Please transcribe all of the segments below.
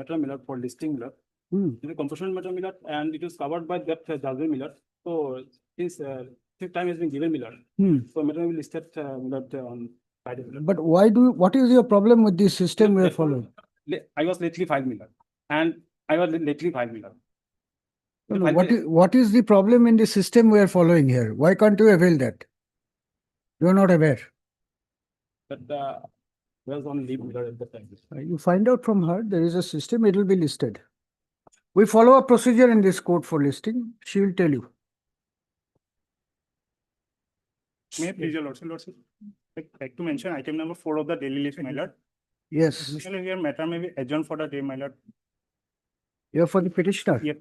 matter Miller for listing Miller. The constitutional matter Miller, and it is covered by that judgment Miller. So since time has been given Miller, so matter will be listed Miller on Friday Miller. But what is your problem with this system we are following? I was lately filed Miller, and I was lately filed Miller. No, what is the problem in the system we are following here? Why can't you avail that? You are not aware. But was on leave Miller at the time. You find out from her, there is a system, it will be listed. We follow a procedure in this court for listing. She will tell you. May I please, your lordship, I'd like to mention item number 4 of the daily list, my lord. Yes. Dismissal here matter may be adjourned for the day, my lord. You are for the petitioner? Yep.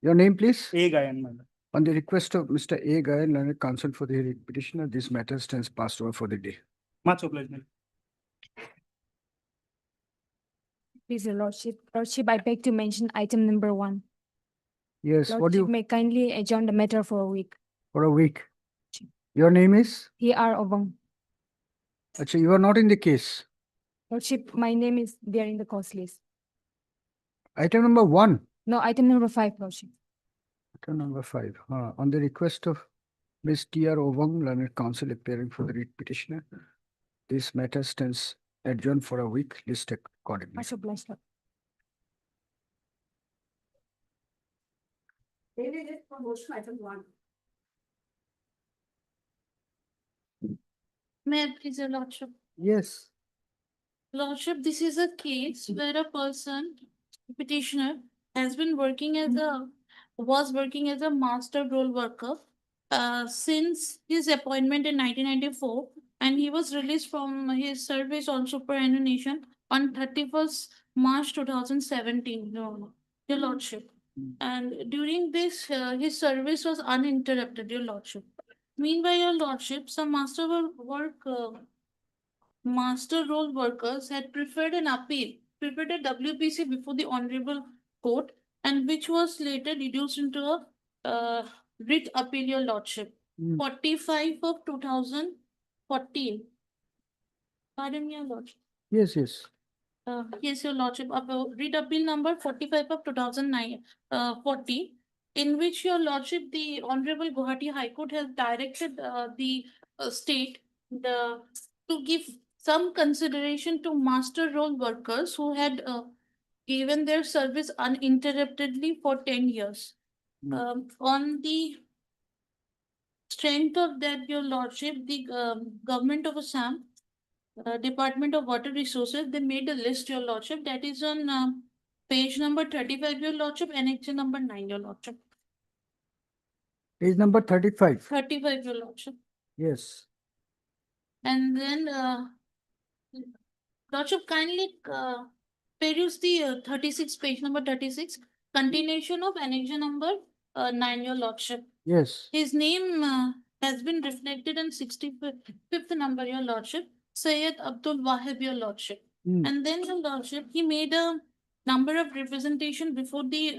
Your name, please? A Gayan, my lord. On the request of Mr. A. Gayan, learned counsel for the petitioner, this matter stands passed over for the day. Much obliged, my lord. Please, Your Lordship. Lordship, I beg to mention item number 1. Yes, what do Lordship you, may kindly adjourn the matter for a week. for a week? Your name is? T.R. Obong. Actually, you are not in the case. Lordship, my name is there in the cause list. Item number 1. No, item number 5, Lordship. Item number 5. On the request of Ms. T.R. Ovang, learned counsel appearing for the petitioner, this matter stands adjourned for a week, listed accordingly. Much obliged, Lord. May I please, your lordship? Yes. Lordship, this is a case where a person, petitioner, has been working as a master role worker since his appointment in 1994, and he was released from his service on superannuation on 31st March 2017. Your lordship. And during this, his service was uninterrupted, your lordship. Meanwhile, your lordship, some master role workers had preferred a WPC before the Honorable Court, and which was later reduced into a writ appeal, your lordship. 45 of 2014. Pardon me, your lordship. Yes, yes. Yes, your lordship. Writ appeal number 45 of 2040, in which your lordship, the Honorable Guwahati High Court has directed the state to give some consideration to master role workers who had given their service uninterruptedly for 10 years. On the strength of that, your lordship, the government of Assam, Department of Water Resources, they made a list, your lordship, that is on page number 35, your lordship, annexure number 9, your lordship. Page number 35. 35, your lordship. Yes. And then, lordship, kindly peruse the 36, page number 36, continuation of annexure number 9, your lordship. Yes. His name has been reflected in 65th number, your lordship, Syed Abdul Wahab, your lordship. And then, your lordship, he made a number of representation before the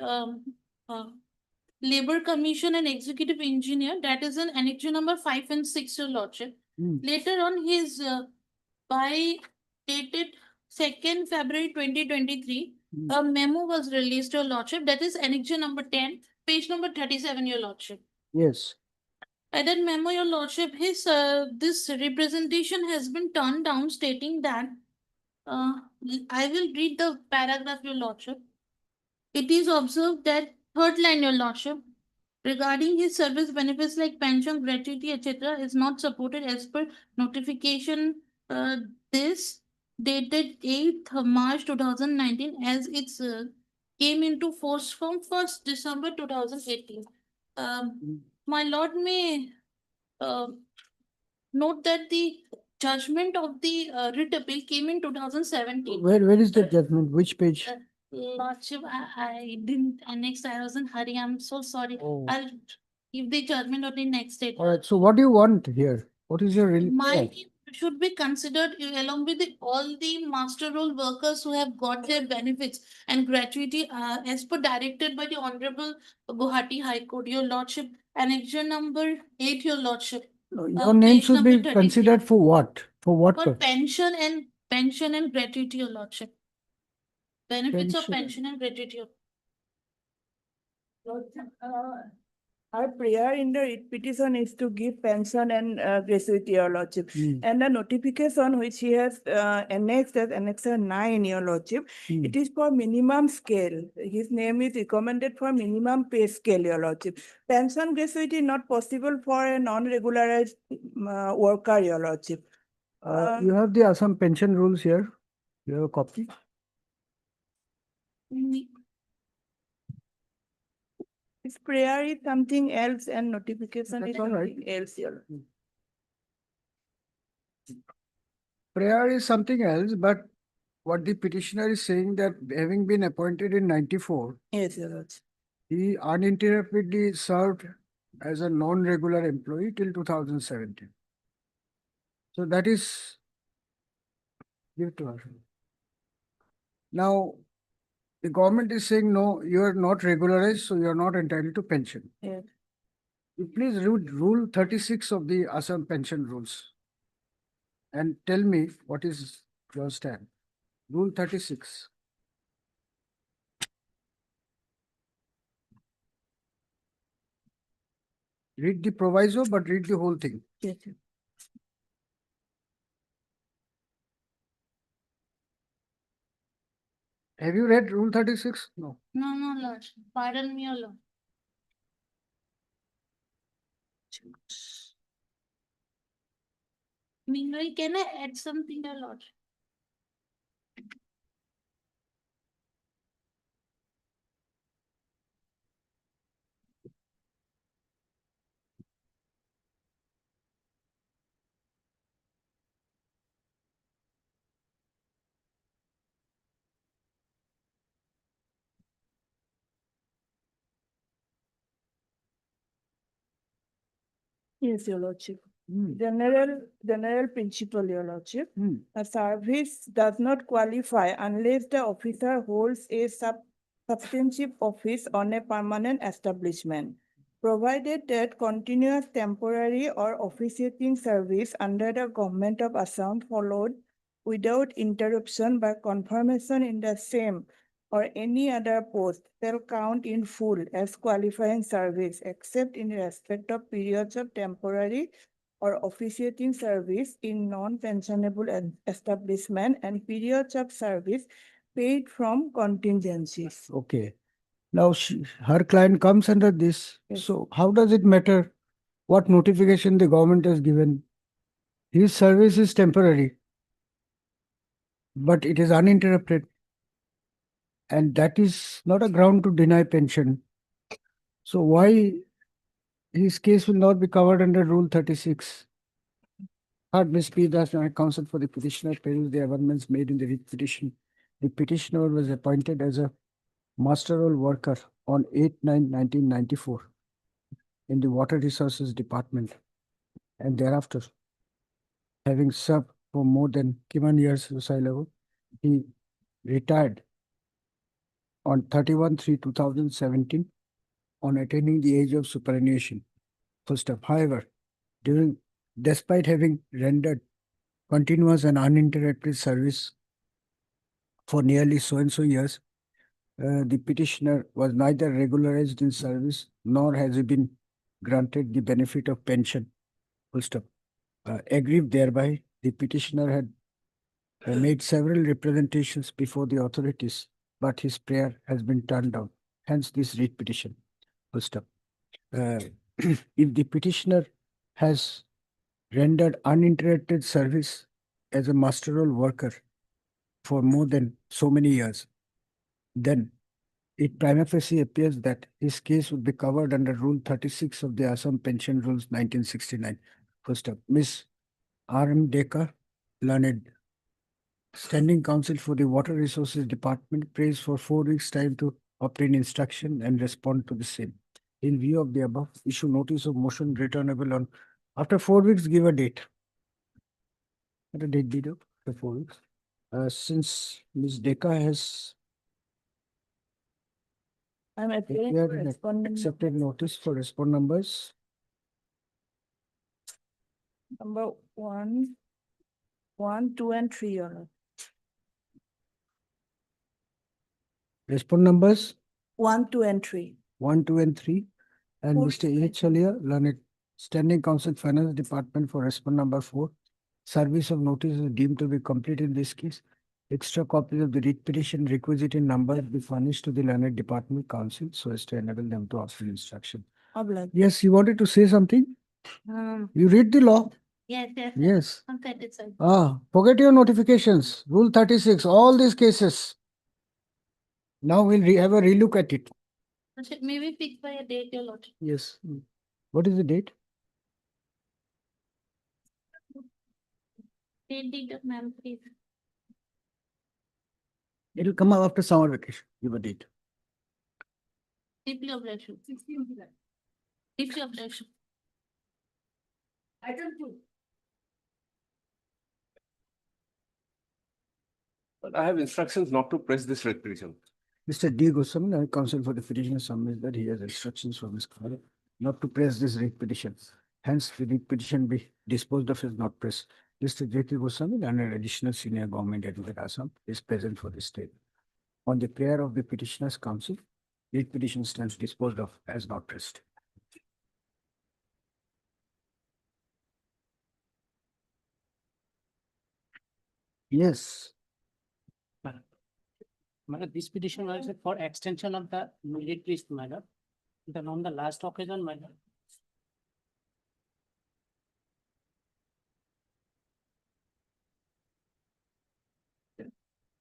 Labor Commission and Executive Engineer, that is in annexure number 5 and 6, your lordship. Later on, his by dated 2nd February 2023, a memo was released, your lordship, that is annexure number 10, page number 37, your lordship. Yes. At that memo, your lordship, his this representation has been turned down, stating that I will read the paragraph, your lordship. It is observed that third line, your lordship, regarding his service benefits like pension, gratuity, etc., is not supported as per notification this dated 8th March 2019, as it's came into force from 1st December 2018. My lord may note that the judgment of the writ appeal came in 2017. Where is the judgment? Which page? Lordship, I didn't annex. I was in hurry. I'm so sorry. Oh. I'll give the judgment on the next date. All right. So what do you want here? What is your My should be considered along with all the master role workers who have got their benefits and gratuity as per directed by the Honorable Guwahati High Court, your lordship, annexure number 8, your lordship. Your name page should number be 33. considered for what? For what? For pension and gratuity, your lordship. Benefits of Pension. pension and gratuity. Our prayer in the writ petition is to give pension and gratuity, your lordship. And the notification which he has annexed as annexure 9, your lordship, it is for minimum scale. His name is recommended for minimum pay scale, your lordship. Pension gratuity not possible for a non-regularized worker, your lordship. You have the Assam pension rules here. You have a copy? His prayer is something else and notification That's is all right. something else, your lordship. Prayer is something else, but what the petitioner is saying that having been appointed in 94, Yes, your lordship. he uninterruptedly served as a non-regular employee till 2017. So that is, give it to her. Now, the government is saying, no, you are not regularized, so you are not entitled to pension. Yes. You please read Rule 36 of the Assam pension rules and tell me what is your stand. Rule 36. Read the proviso, but read the whole thing. Yes, sir. Have you read Rule 36? No. No, no, Lord. Pardon me, your Lord. Meanwhile, can I add something, your Lord? Yes, your lordship. Hmm. General principle, your lordship. Hmm. A service does not qualify unless the officer holds a substantive office on a permanent establishment, provided that continuous temporary or officiating service under the government of Assam followed without interruption by confirmation in the same or any other post shall count in full as qualifying service, except in respect of periods of temporary or officiating service in non-pensionable establishment and periods of service paid from contingencies. Okay. Now her client comes under this. Yes. So how does it matter what notification the government has given? His service is temporary, but it is uninterrupted. And that is not a ground to deny pension. So why his case will not be covered under Rule 36? Third, Ms. P. Das, counsel for the petitioner, peruse the amendments made in the writ petition. The petitioner was appointed as a master roll worker on 8/9/1994 in the Water Resources Department, and thereafter, having served for more than 1 years level, he retired on 31/3/2017 on attaining the age of superannuation. First up, however, despite having rendered continuous and uninterrupted service for nearly so and so years, the petitioner was neither regularized in service nor has he been granted the benefit of pension. Full stop. Aggrieved thereby, the petitioner had made several representations before the authorities, but his prayer has been turned down. Hence, this writ petition. Full stop. If the petitioner has rendered uninterrupted service as a master roll worker for more than so many years, then it prima facie appears that his case would be covered under Rule 36 of the Assam Pension Rules 1969. First up, Ms. R.M. Dekar, learned standing counsel for the Water Resources Department, prays for 4 weeks' time to obtain instruction and respond to the same. In view of the above, issue notice of motion returnable on after 4 weeks, give a date. What a date be due? After 4 weeks. Since Ms. Dekar has I'm appearing appeared for in respondent accepted notice for respond numbers number 1, 2, and 3, your lord. Respond numbers 1, 2, and 3. 1, 2, and 3. And Four. Mr. H. Chalia, Learned Standing Counsel Finance Department for respond number 4. Service of notice is deemed to be complete in this case. Extra copies of the writ petition requisite in number be furnished to the Learned Department Council so as to enable them to offer instruction. Obliged. Yes, you wanted to say something? Um, You read the law? yes, yes. Yes. I'm satisfied. Forget your notifications. Rule 36, all these cases. Now we'll have a relook at it. Lordship, may we fix by a date, your lordship? Yes. What is the date? Date, ma'am, please. It will come up after summer vacation. Give a date. Deeply obliged. Deeply obliged. But I have instructions not to press this writ petition. Mr. D. Goswami, counsel for the petitioner, submits that he has instructions from his father not to press this writ petition. Hence, the writ petition be disposed of as not pressed. Mr. J. K. Goswami, and an additional senior government advocate Assam, is present for this state. On the prayer of the petitioner's counsel, writ petition stands disposed of as not pressed. Yes. Madam, this petition was for extension of the military, madam. Then on the last occasion, madam.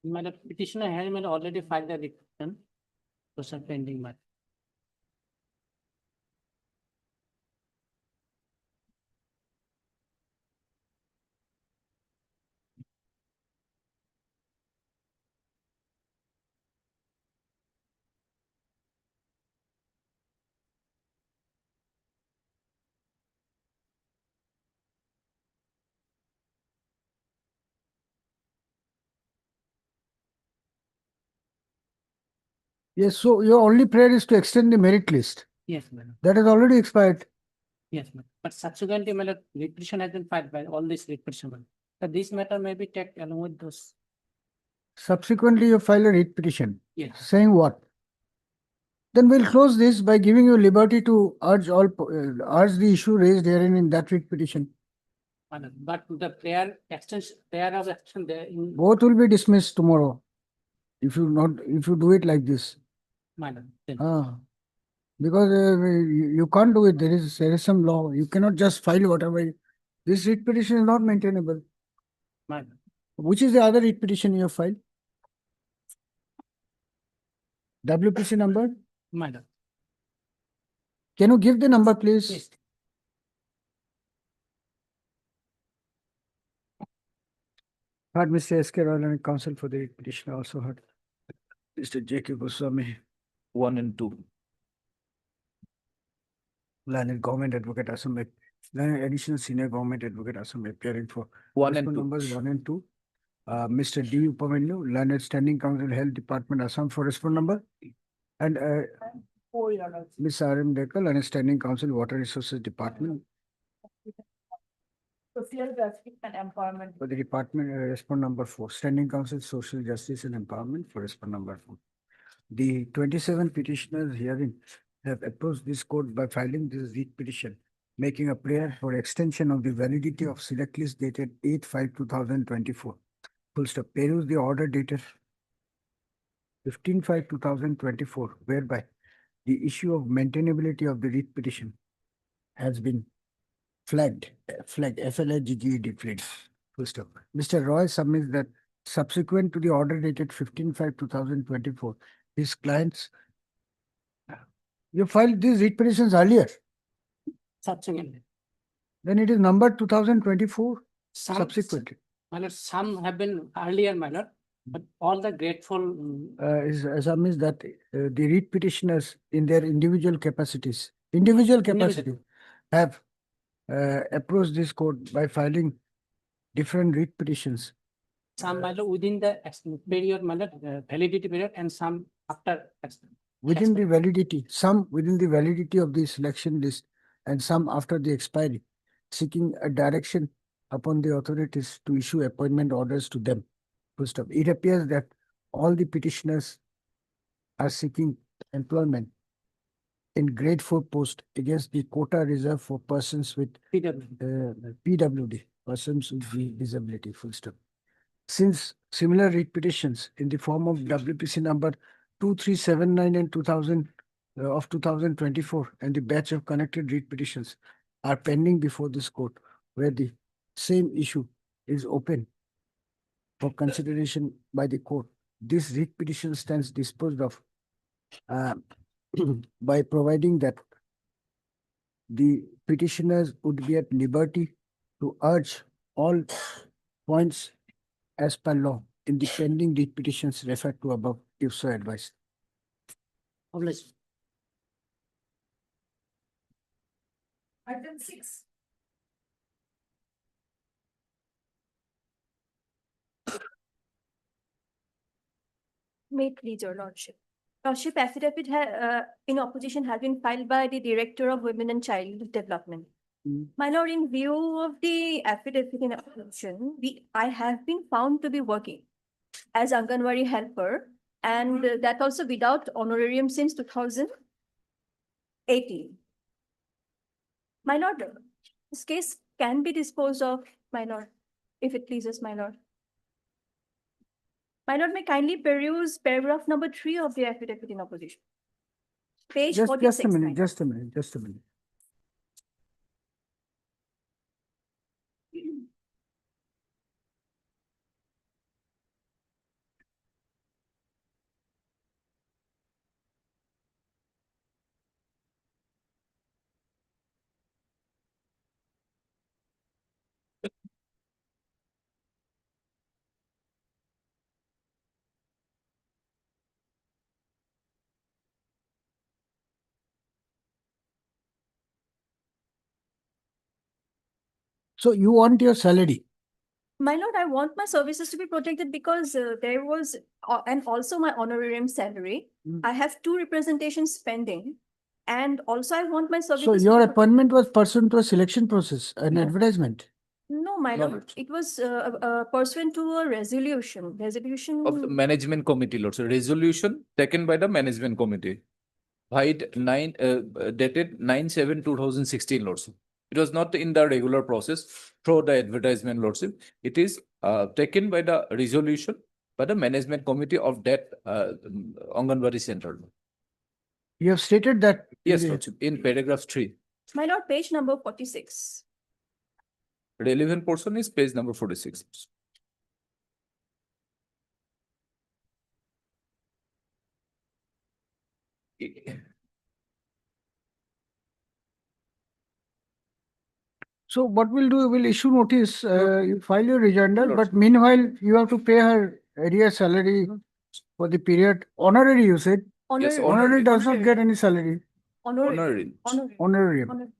Madam, petitioner has already filed the petition. So pending, madam. Yes, so your only prayer is to extend the merit list. Yes, madam. That has already expired. Yes, madam. But subsequently, madam, petition has been filed by all these petition. Madam. So this matter may be taken along with those. Subsequently, you file a writ petition. Yes. Saying what? Then we'll close this by giving you liberty to urge urge the issue raised herein in that writ petition. Madam, but the prayer extension, prayer of action there in, Both will be dismissed tomorrow. If you do it like this. madam. Then. Because you can't do it. There is some law. You cannot just file whatever. This writ petition is not maintainable. Madam. Which is the other writ petition you have filed? WPC number? Madam. Can you give the number, please? Yes. Heard Mr. S.K. Royal and counsel for the writ petition also heard. Mr. J.K. Goswami, 1 and 2. Learned Government Advocate Assam, Learned Additional Senior Government Advocate Assam appearing for 1 and respond 2. numbers 1 and 2. Mr. D. Upamanu, Learned Standing Counsel Health Department Assam for respond number. And Ms. R.M. Dekal, Learned Standing Counsel Water Resources Department Social justice and empowerment. for the department respond number 4. Standing Counsel Social Justice and Empowerment for respond number 4. The 27 petitioners herein have approached this court by filing this writ petition, making a prayer for extension of the validity of select list dated 8/5/2024. Full stop. Peruse the order dated 15/5/2024, whereby the issue of maintainability of the writ petition has been flagged, FLAGGED flagged. Full stop. Mr. Roy submits that subsequent to the order dated 15/5/2024, his clients, you filed these writ petitions earlier, Subsequently. then it is numbered 2024 Some, subsequently. madam, some have been earlier, madam, but all the grateful. Submits that the writ petitioners in their individual capacities, have approached this court by filing different writ petitions. Some madam within the period, madam, validity period, and some after. Within the validity, some within the validity of the selection list and some after the expiry, seeking a direction upon the authorities to issue appointment orders to them. Full stop. It appears that all the petitioners are seeking employment in grade 4 post against the quota reserved for persons with PWD, persons with disability, full stop. Since similar writ petitions in the form of WPC number 2379 and 2000 of 2024 and the batch of connected writ petitions are pending before this court, where the same issue is open for consideration by the court, this writ petition stands disposed of by providing that the petitioners would be at liberty to urge all points as per law in the pending writ petitions referred to above, if so advised. Obliged. Item 6. May it please your lordship. Lordship, affidavit in opposition has been filed by the Director of Women and Child Development. My lord, in view of the affidavit in opposition, I have been found to be working as Anganwadi helper, and that also without honorarium since 2018. My lord, this case can be disposed of, my lord, if it pleases my lord. My lord, may kindly peruse paragraph number 3 of the affidavit in opposition. Page 46. Just a minute, just a minute, just a minute. So you want your salary? My lord, I want my services to be protected because there was, and also my honorarium salary. I have 2 representations pending, and also I want my services. So to your be appointment was pursuant to a selection process, an advertisement? No, my lord, it was pursuant to a resolution. Of the management committee, Lord. So resolution taken by the management committee. Dated 9/7/2016, Lordship. It was not in the regular process through the advertisement, Lordship. It is taken by the resolution by the management committee of that Anganwadi Center. You have stated that? Yes, Lordship, in paragraph 3. My lord, page number 46. Relevant portion is page number 46. So what we'll do, we'll issue notice, you file your rejoinder, but meanwhile, you have to pay her arrear salary for the period. Honorary, you said? Yes, Honorary does not get any salary. Honorary. Honorarium.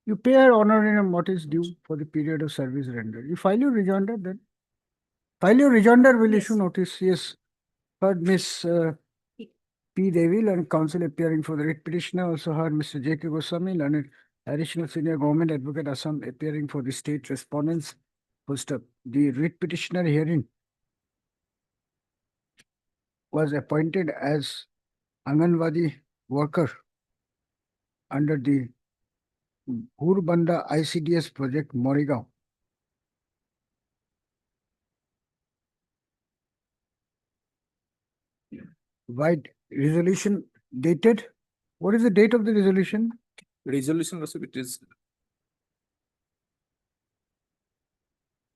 You pay her honorarium what is due for the period of service rendered. You file your rejoinder then. File your rejoinder, will issue notice. Yes. Heard Miss P. Devil and counsel appearing for the writ petitioner. Also heard Mr. J.K. Goswami, learned additional senior government advocate Assam appearing for the state respondents. First up, the writ petitioner herein was appointed as Anganwadi worker under the Bhur-Banda ICDS project, Morigaon. Right, resolution dated. What is the date of the resolution? Resolution, Lordship, it is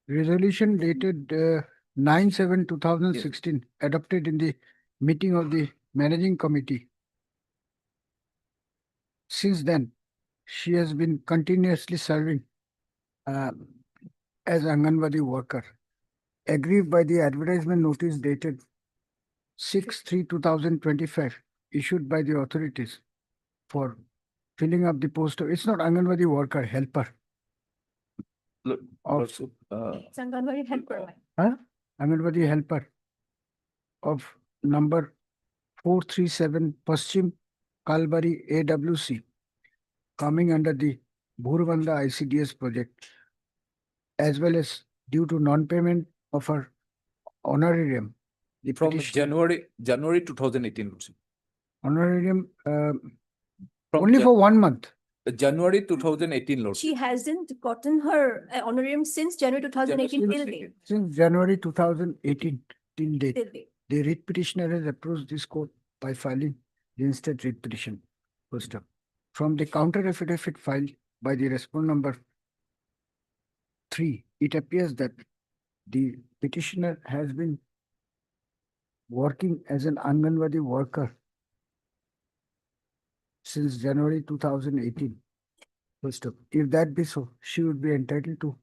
Resolution dated 9/7/2016, adopted in the meeting of the managing committee. Since then, she has been continuously serving as Anganwadi worker, aggrieved by the advertisement notice dated 6/3/2025, issued by the authorities for filling up the post. It's not Anganwadi worker, helper. Lordship, It's Anganwadi helper. Anganwadi helper of number 437 Paschim Kalbari AWC, coming under the Bhur-Banda ICDS project, as well as due to non-payment of her honorarium The From petitioner- January 2018, Lordship. Honorarium, From only for 1 month. January 2018, Lordship. She hasn't gotten her honorarium since January 2018 till date. Since January 2018 till date. Till date. The writ petitioner has approached this court by filing the instant writ petition. First up, from the counter affidavit filed by the respondent number 3, it appears that the petitioner has been working as an Anganwadi worker since January 2018. First up, if that be so, she would be entitled to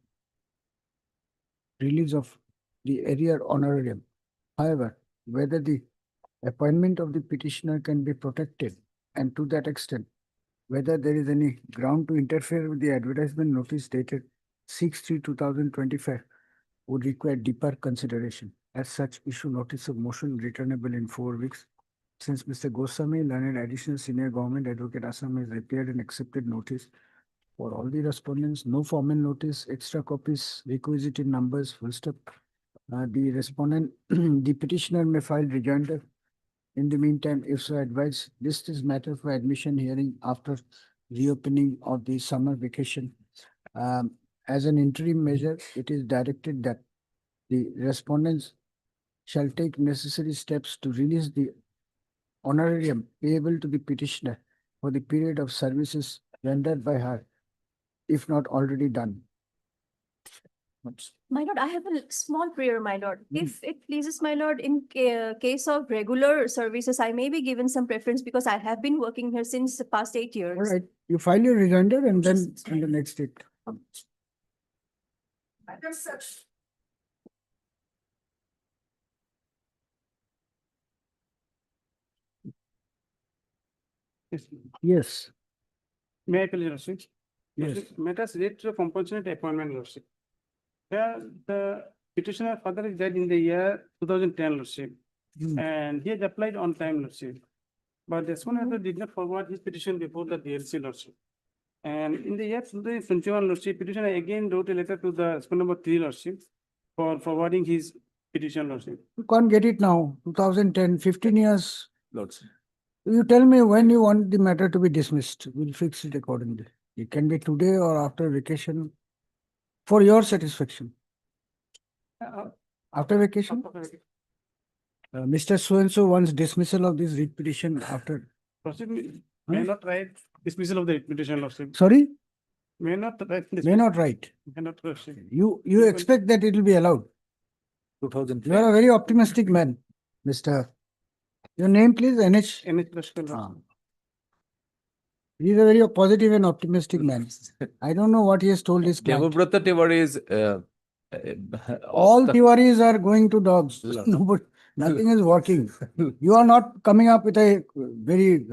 release of the arrear honorarium. However, whether the appointment of the petitioner can be protected, and to that extent, whether there is any ground to interfere with the advertisement notice dated 6/3/2025 would require deeper consideration. As such, issue notice of motion returnable in 4 weeks. Since Mr. Goswami, learned additional senior government advocate Assam, has appeared and accepted notice for all the respondents, no formal notice, extra copies requisite in numbers, full stop. The respondent, the petitioner may file rejoinder. In the meantime, if so advised, this is matter for admission hearing after reopening of the summer vacation. As an interim measure, it is directed that the respondents shall take necessary steps to release the honorarium payable to the petitioner for the period of services rendered by her, if not already done. My lord, I have a small prayer, my lord. If it pleases my lord, in case of regular services, I may be given some preference because I have been working here since the past 8 years. All right, you file your rejoinder and then on the next date. Yes, May I please, Lordship? yes. Matters related to compulsory appointment, Lordship. Here, the petitioner father is died in the year 2010, Lordship, Hmm. and he has applied on time, Lordship. But the respondent did not forward his petition before the DLC, Lordship. And in the year 2021, Lordship, petitioner again wrote a letter to the respondent number 3, Lordship, for forwarding his petition, Lordship. You can't get it now, 2010, 15 years. Lordship. You tell me when you want the matter to be dismissed. We'll fix it accordingly. It can be today or after vacation for your satisfaction. After vacation, Mr. So-and-so wants dismissal of this writ petition after. Lordship, may not write dismissal of the petition, Lordship. Sorry, May not write. may not write. May not, Lordship. You expect that it will be allowed. 2010. You are a very optimistic man, Mr. Your name, please, NH. NH Lordship. Ah. He is a very positive and optimistic man. I don't know what he has told his client. Devabrata Tiwari is All theories are going to dogs. Lord. No, but nothing is working. You are not coming up with a very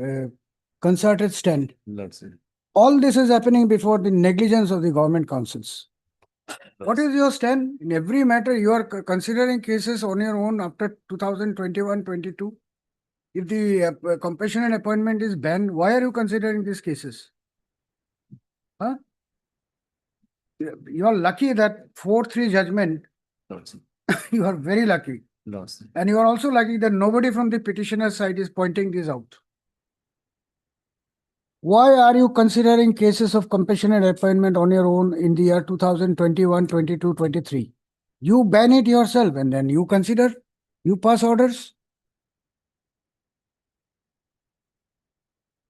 concerted stand. Lordship. All this is happening before the negligence of the government councils. What is your stand? In every matter, you are considering cases on your own after 2021-22. If the compassionate appointment is banned, why are you considering these cases? Huh? You are lucky that 4-3 judgment, Lordship. you are very lucky. Lordship. And you are also lucky that nobody from the petitioner's side is pointing this out. Why are you considering cases of compassionate appointment on your own in the year 2021, 22, 23? You ban it yourself and then you consider, you pass orders.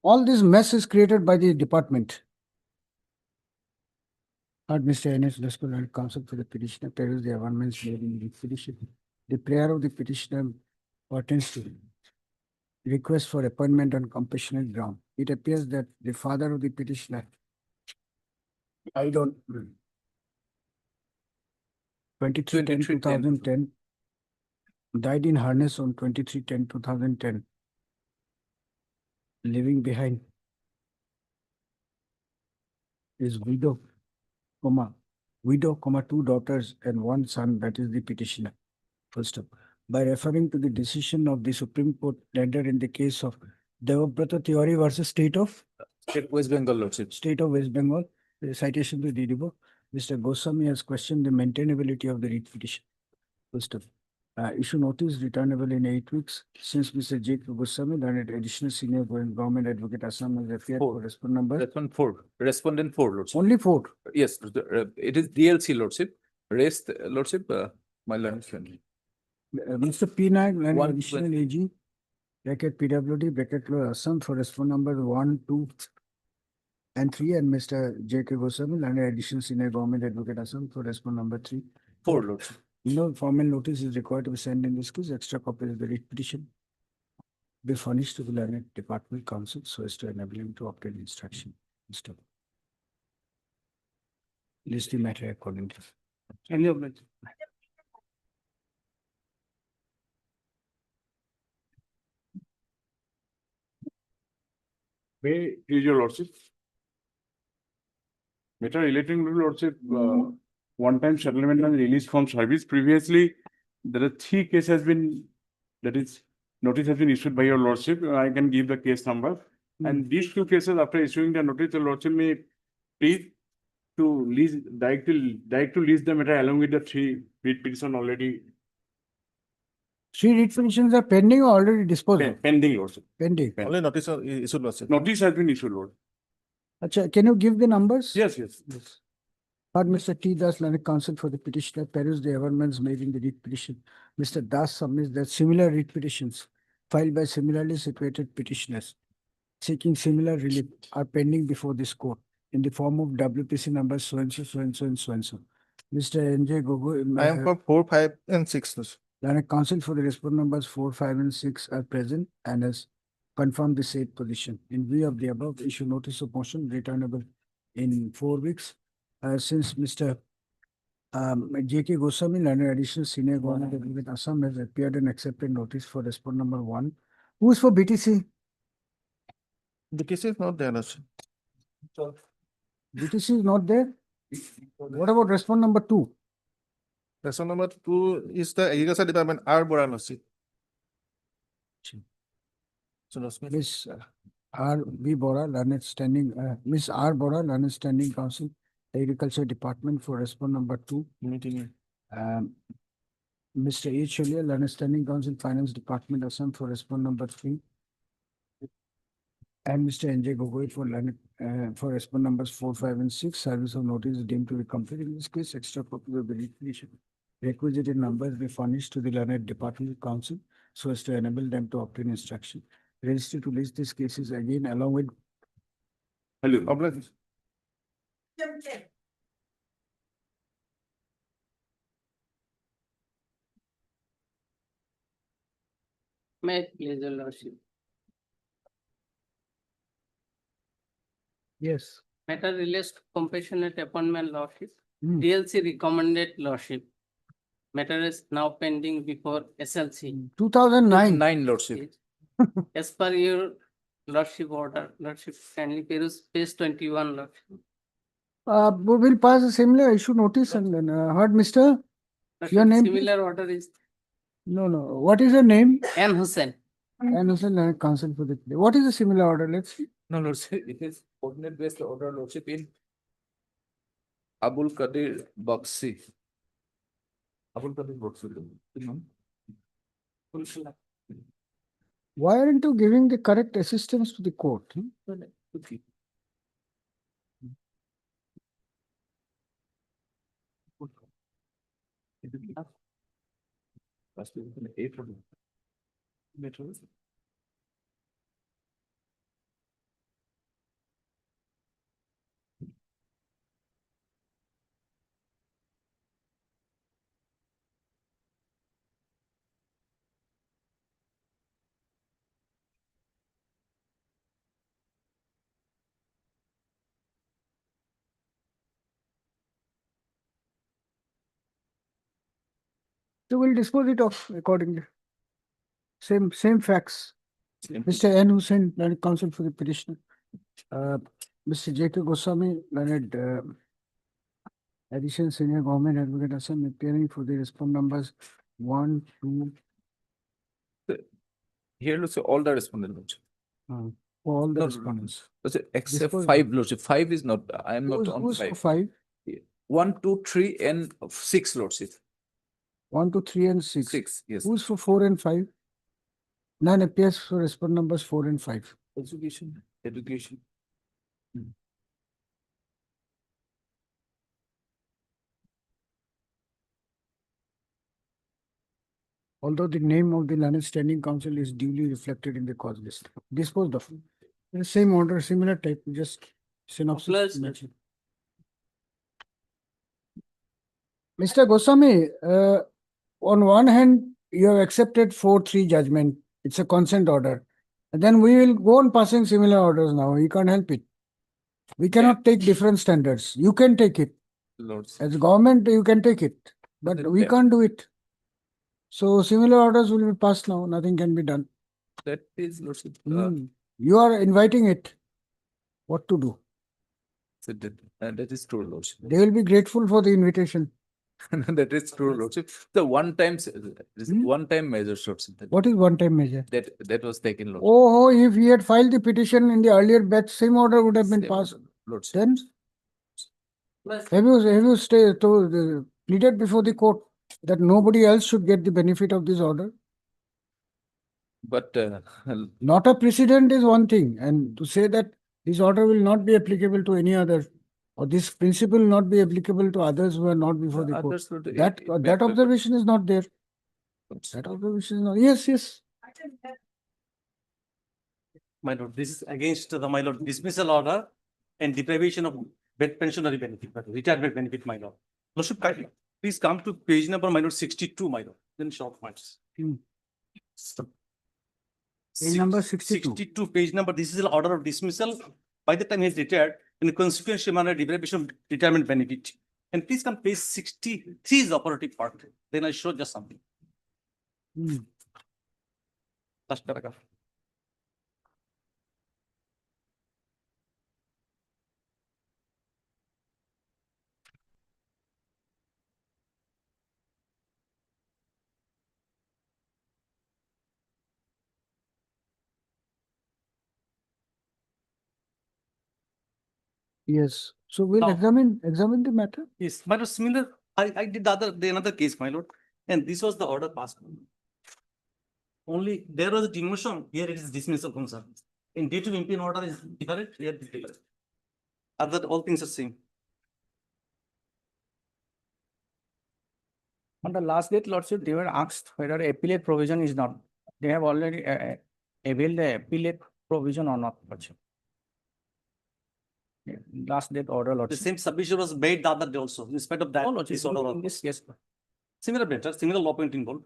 All this mess is created by the department. Mr. N.S. Lesco and counsel for the petitioner tells the amendments made in the petition. The prayer of the petitioner pertains to request for appointment on compassionate ground. It appears that the father of the petitioner, I don't, 23/10/2010, died in harness on 23/10/2010, leaving behind his widow, 2 daughters and 1 son, that is the petitioner. First up, by referring to the decision of the Supreme Court rendered in the case of Devabrata Tiwari versus State of West Bengal, Lordship. West Bengal, the citation to the book, Mr. Goswami has questioned the maintainability of the writ petition. First up, Issue notice returnable in 8 weeks. Since Mr. J. K. Goswami, learned additional senior government advocate Assam has appeared Four. for respondent number. Respondent four, respondent four, Lordship. Only 4. Yes, it is DLC, Lordship. Rest, Lordship, my learned friend. Mr. P. Naik, learned One additional AG, bracket PWD, bracket Assam for respondent number 1, 2, and 3, and Mr. J. K. Goswami, learned additional senior government advocate Assam for respondent number 3. Four, Lordship. No formal notice is required to be sent in this case. Extra copy of the writ petition be furnished to the learned department counsel so as to enable him to obtain instruction. Mr. List the matter accordingly. Any objection? May please your lordship. Matter relating to lordship, one-time settlement and release from service. Previously, there are 3 cases has been, that is, notice has been issued by your lordship. I can give the case number. And these 2 cases, after issuing the notice, the lordship may please to lease, direct to lease the matter along with the 3 writ petition already 3 writ petitions are pending or already disposed of? pending lordship. Pending. Only notice issued was. Notice has been issued, lord. Acha, can you give the numbers? Yes. But Mr. T. Das, learned counsel for the petitioner, peruse the amendments made in the writ petition. Mr. Das submits that similar writ petitions filed by similarly situated petitioners seeking similar relief are pending before this court in the form of WPC numbers so and so, so and so, and so and so. Mr. N.J. Gogoi. I am for 4, 5, and 6. Learned counsel for the respondent numbers 4, 5, and 6 are present and has confirmed the said position. In view of the above, issue notice of motion returnable in 4 weeks. Since Mr. J. K. Goswami, learned additional senior government advocate Assam has appeared and accepted notice for respondent number 1. Who is for BTC? The case is not there. BTC is not there. What about respondent number 2? Person number 2 is the agriculture department, R. Boranosi. Miss R. B. Bora, learned standing, Miss R. Bora, learned standing counsel, agriculture department for respondent number 2. Meeting. Mr. H. Cholia, learned standing counsel, finance department, Assam for respondent number 3. And Mr. N.J. Gogoi for learned, for respondent numbers 4, 5, and 6. Service of notice is deemed to be complete. In this case, extra copy of the writ petition. Requisited numbers be furnished to the learned department counsel so as to enable them to obtain instruction. Register to list these cases again along with. Hello. May it please your lordship. Yes. Matter relates to compassionate appointment lordship. Hmm. DLC recommended lordship. Matter is now pending before SLC. 2009. 9, Lordship. As per your lordship order, lordship kindly peruse page 21, lordship. We will pass a similar issue notice and then heard Mr. Your Lordship, name, please? similar order is No. What is your name? N. Hussain. And also learned counsel for the. What is the similar order? Let's see. No, Lordship, it is coordinate based order, Lordship, in Abul Qadir Bakshi. Abul Qadir Bakshi. Why aren't you giving the correct assistance to the court? Okay. So we'll dispose it off accordingly. Same facts. Mr. N. Hussain, learned counsel for the petitioner. Mr. J. K. Goswami, learned additional senior government advocate Assam appearing for the respondent numbers 1, 2, Here, Lordship, all the respondent, Lordship. for all the No, respondents. Lordship, except Dispose- 5, Lordship. 5 is not, I am not on Who's for 5. 5? 1, 2, 3, and 6, Lordship. 1, 2, 3, and 6. 6, yes. Who's for 4 and 5? None appears for respondent numbers 4 and 5. Education, education. Although the name of the learned standing council is duly reflected in the cause list. Disposed of. In the same order, similar type, just synopsis. Plus- mention. Mr. Goswami, on one hand, you have accepted 4-3 judgment. It's a consent order. And then we will go on passing similar orders now. We can't help it. We cannot take different standards. You can take it. Lords. As government, you can take it, but Then we that- can't do it. So similar orders will be passed now. Nothing can be done. That is lordship. You are inviting it. What to do? That is true, lordship. They will be grateful for the invitation. That is true, lordship. The one-time measure, lordship. What is one-time measure? That was taken, lordship. Oh, if he had filed the petition in the earlier batch, same order would have been Same, passed. lordship. Then Plus, have you pleaded before the court that nobody else should get the benefit of this order? But Not a precedent is one thing, and to say that this order will not be applicable to any other, or this principle will not be applicable to others who are not before the court. others would- That observation is not there. That observation is not. Yes, yes. My lord, this is against the, my lord, dismissal order and deprivation of pensionary benefit, retirement benefit, my lord. Lordship, kindly, please come to page number, my lord, 62, my lord, then short points. Page number 62. 62, page number, this is the order of dismissal. By the time he is retired, in a consequential manner, deprivation of retirement benefit. And please come page 63 is the operative part, then I show just something. Hmm. Last paragraph. Yes. So we'll Now- examine the matter. Yes, my lord, similar, I did another case, my lord, and this was the order passed. Only there was a demotion, here it is dismissal concern. In due to impugn order is different, here it is different. Other, all things are same. on the last date, lordship, they were asked whether appellate provision is not. They have already availed the appellate provision or not, lordship. Yeah, last date order, The lordship. same submission was made the other day also, in spite of that, Oh, lordship, this order in was this case, similar matter, similar law point involved.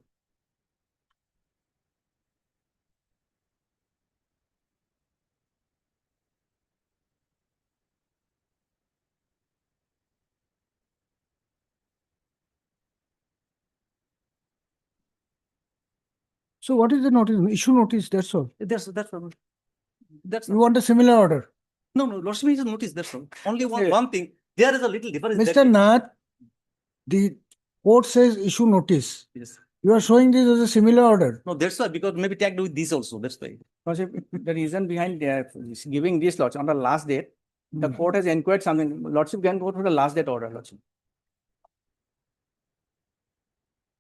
So what is the notice? Issue notice, that's all. That's all. That's You all. want a similar order? No, lordship is notice, that's all. Only Yeah. one thing, there is a little difference. Mr. Nath, the court says issue notice. Yes, You are showing this as a similar order. no, that's why, because maybe tagged with this also, that's why. lordship, the reason behind giving this lordship on the last date, the Hmm. court has inquired something, lordship can go to the last date order, lordship.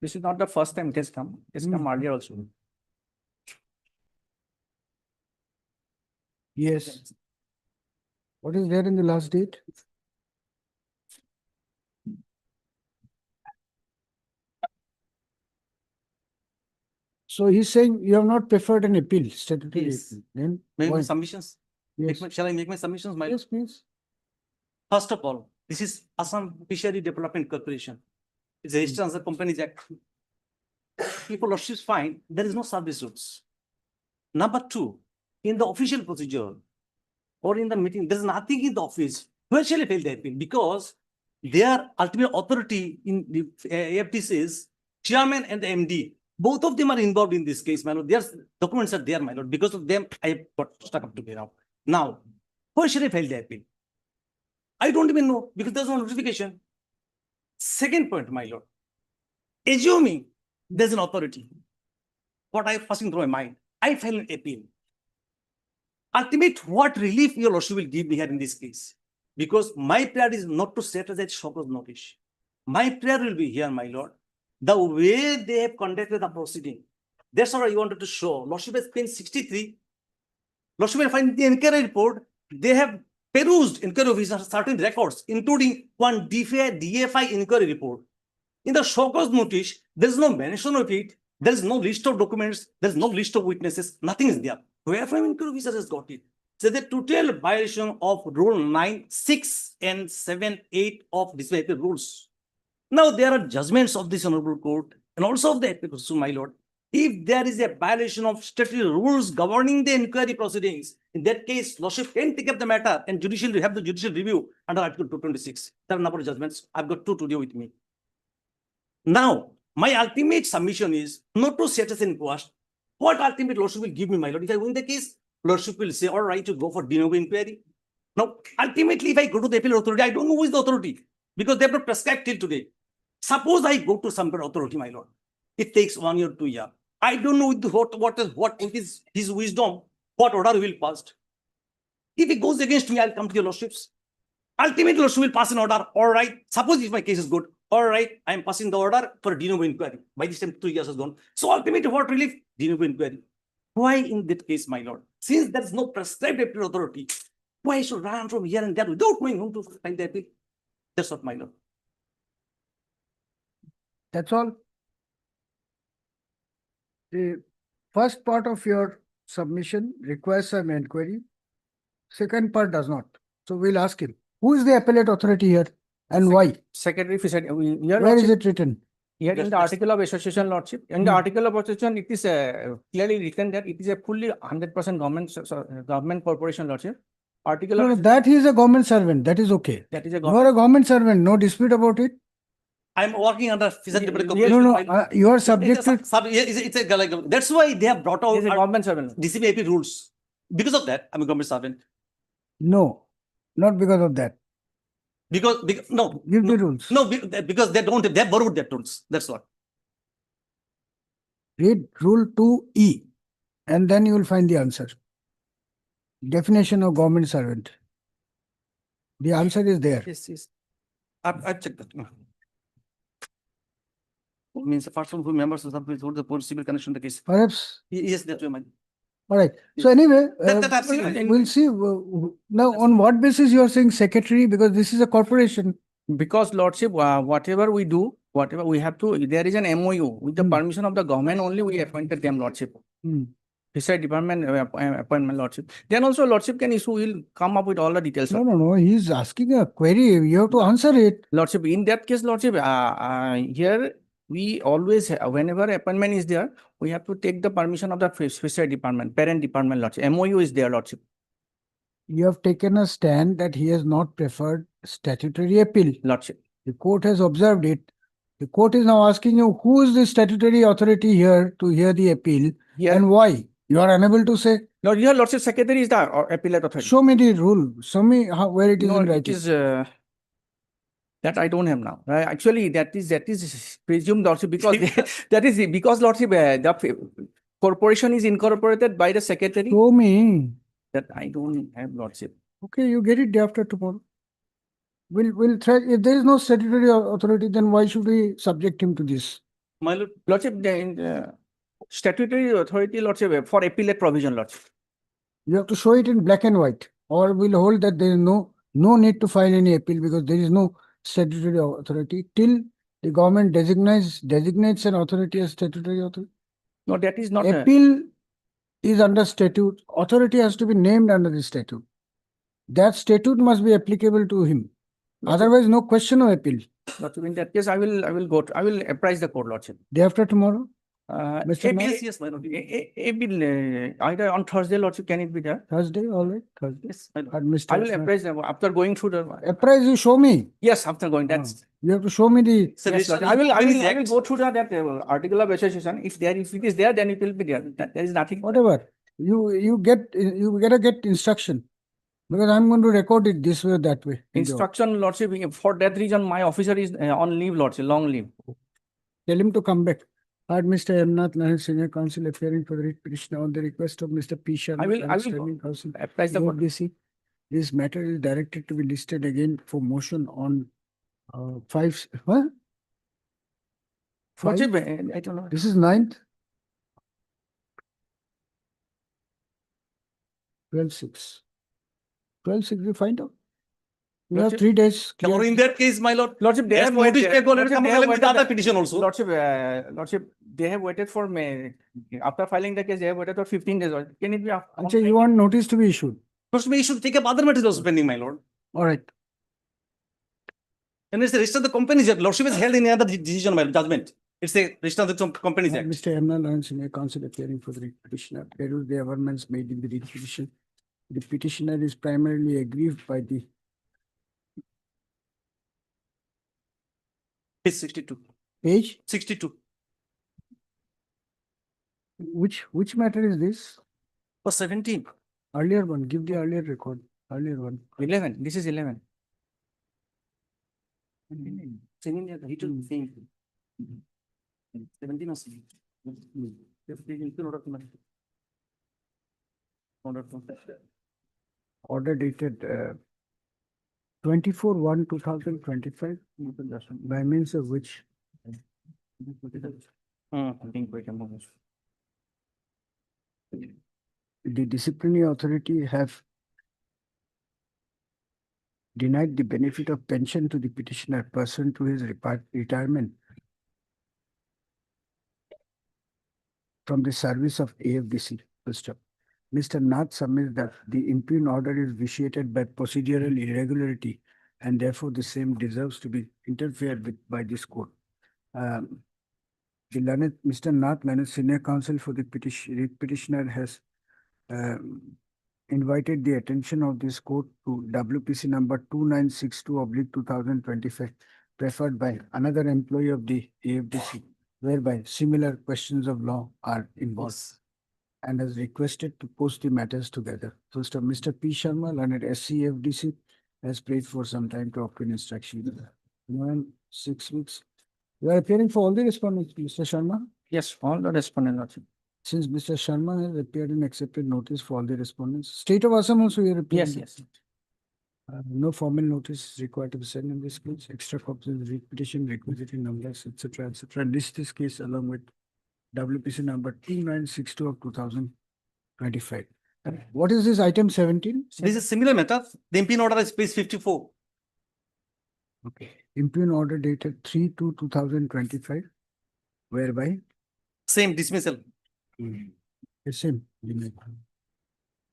This is not the first time it has come, it's come earlier also. Yes. What is there in the last date? So he's saying you have not preferred an appeal, statutory Yes. appeal. Then Maybe why? submissions, Yes, shall I make my submissions, my? yes, please. First of all, this is Assam Fishery Development Corporation. It's registered as a Companies Act. People lordships find there is no service rules. Number two, in the official procedure or in the meeting, there is nothing in the office. Where shall I file the appeal? Because their ultimate authority in the AFDC is chairman and the MD. Both of them are involved in this case, my lord. Their documents are there, my lord. Because of them, I got stuck up to me now. Now, where should I file the appeal? I don't even know because there's no notification. Second point, my lord. Assuming there's an authority, what I passing through my mind, I file an appeal. Ultimate, what relief your lordship will give me here in this case? Because my prayer is not to set aside short notice. My prayer will be here, my lord. the way they have conducted the proceeding. That's what I wanted to show. Lordship has page 63. Lordship will find the inquiry report. They have perused inquiry officer certain records, including one DFI inquiry report. In the show cause notice, there is no mention of it. There is no list of documents. There is no list of witnesses. Nothing is there. Where from inquiry officer has got it? So the total violation of Rule 9, 6, and 7, 8 of disciplinary rules. Now there are judgments of this honorable court and also of the appellate court, my lord. If there is a violation of statutory rules governing the inquiry proceedings, in that case, lordship can take up the matter and have the judicial review under Article 226. There are a number of judgments. I've got two today with me. Now, my ultimate submission is not to set as inquest. What ultimate lordship will give me, my lord? If I win the case, lordship will say, all right, you go for de novo inquiry. Now, ultimately, if I go to the appellate authority, I don't know who is the authority because they have not prescribed till today. Suppose I go to some authority, my lord. It takes 1 year, 2 years. I don't know what is his wisdom, what order will pass. If it goes against me, I'll come to your lordships. Ultimately, lordship will pass an order. All right. Suppose if my case is good, all right, I am passing the order for a de novo inquiry. By this time, 2 years has gone. So ultimately, what relief? De novo inquiry. Why in that case, my lord? Since there is no prescribed appeal authority, why should run from here and there without knowing whom to find the appeal? That's what, my lord. That's all. The first part of your submission requires some inquiry. Second part does not. So we'll ask him, who is the appellate authority here and why? Secretary, here, Where is it written? here in the article of association, lordship, in the article of association, it is clearly written that it is a fully 100% government corporation, lordship. Article No, of that he is a government servant. That is okay. that is a You government. are a government servant. No dispute about it. I'm working under Fiscal Department Yes, No, Corporation. no, you are subjected. That's why they have brought out He is a government servant. DCPIP rules. Because of that, I'm a government servant. No, not because of that. Because no, Give no, the rules. no, because they don't, they borrowed their rules. That's what. Read rule 2E and then you will find the answer. Definition of government servant. The answer is there. Yes, yes. I've checked that. Means a person who members of the police civil connection the case. Perhaps. Yes, that's why. All right. So anyway, That absolutely. we'll see. Now, on what basis you are saying secretary? Because this is a corporation. Because lordship, whatever we do, whatever we have to, there is an MOU with the permission of the government only we appointed them lordship. Fishery department appointment lordship. Then also lordship can issue, will come up with all the details. No, no, no. He's asking a query. You have to answer it. Lordship, in that case, lordship, here we always, whenever appointment is there, we have to take the permission of the fishery department, parent department, lordship. MOU is there, lordship. You have taken a stand that he has not preferred statutory appeal. Lordship. The court has observed it. The court is now asking you, who is the statutory authority here to hear the appeal Here, and why? You are unable to say. Lord, here, lordship, secretary is the appellate authority. Show me the rule. Show me where it is No, in it writing. is, that I don't have now. Actually, that is presumed lordship because that is because lordship, the corporation is incorporated by the secretary. Show me. That I don't have lordship. Okay, you get it day after tomorrow. We'll try. If there is no statutory authority, then why should we subject him to this? My lord, Lordship, the statutory authority, lordship, for appellate provision, lordship. You have to show it in black and white, or we'll hold that there is no need to file any appeal because there is no statutory authority till the government designates an authority as statutory authority. No, that is not. Appeal is under statute. Authority has to be named under the statute. That statute must be applicable to him. Otherwise, no question of appeal. Lordship, in that case, I will apprise the court, lordship. Day after tomorrow, Mr. yes, my lord. Either on Thursday, lordship, can it be there? Thursday, all right, Thursday. Yes, my lord. Administration. I will apprise them after going through the. Apprise, you show me. Yes, after going. That's. You have to show me the. Sir, Yes, it's- Lord. I will it's- go through that article of association. If it is there, then it will be there. There is nothing. Whatever. You gotta get instruction. Because I'm going to record it this way or that way. Instruction, lordship. For that reason, my officer is on leave, lordship, long leave. Tell him to come back. Heard Mr. M. Nath Nair, Senior Counsel, appearing for the writ petition on the request of Mr. P. Sharma, I will Standing Counsel, apprise the court. AFDC. This matter is directed to be listed again for motion on 5. Huh? Lordship, Five? I don't know. This is ninth. 12/6. 12/6, we find out. We have Lordship- 3 days. Now, clear. in that case, my lord, Lordship, they as have to what moved is there. take on, Lordship, come they along have with the waited other the- petition also. Lordship, they have waited for May. After filing the case, they have waited for 15 days. Can it be? Actually, you want notice to be issued. First, we should take up other matters also pending, my lord. All right. And it's a register of the Companies Act. Lordship is held in any other decision, my judgment. It's a register of the Companies Act. Mr. Emna Lawrence, senior counsel appearing for the writ petitioner. There will be amendments made in the writ petition. The petitioner is primarily aggrieved by the Page 62. page. 62. Which matter is this? For 17. Earlier one, give the earlier record, earlier one. 11. This is 11. He took the same. 17 or 17. Order dated 24/1/2025, by means of which the disciplinary authority have denied the benefit of pension to the petitioner pursuant to his retirement from the service of AFDC. Full stop. Mr. Nath submits that the impugned order is vitiated by procedural irregularity and therefore the same deserves to be interfered with by this court. The learned Mr. Nath, learned senior counsel for the petitioner, has invited the attention of this court to WPC number 2962/2025, preferred by another employee of the AFDC, whereby similar questions of law are involved, and has requested to post the matters together. First, Mr. P. Sharma, learned SCFDC, has prayed for some time to obtain instruction. 6 weeks. You are appearing for all the respondents, Mr. Sharma? Yes, all the respondent, Lordship. Since Mr. Sharma has appeared and accepted notice for all the respondents, State of Assam also you are appearing? Yes. No formal notice is required to be sent in this case. Extra copies of the writ petition, requisiting numbers, etc., etc. List this case along with WPC number 2962/2025. What is this item 17? This is similar matter. The impugned order is page 54. Okay. Impugned order dated 3/2/2025, whereby Same dismissal. the same.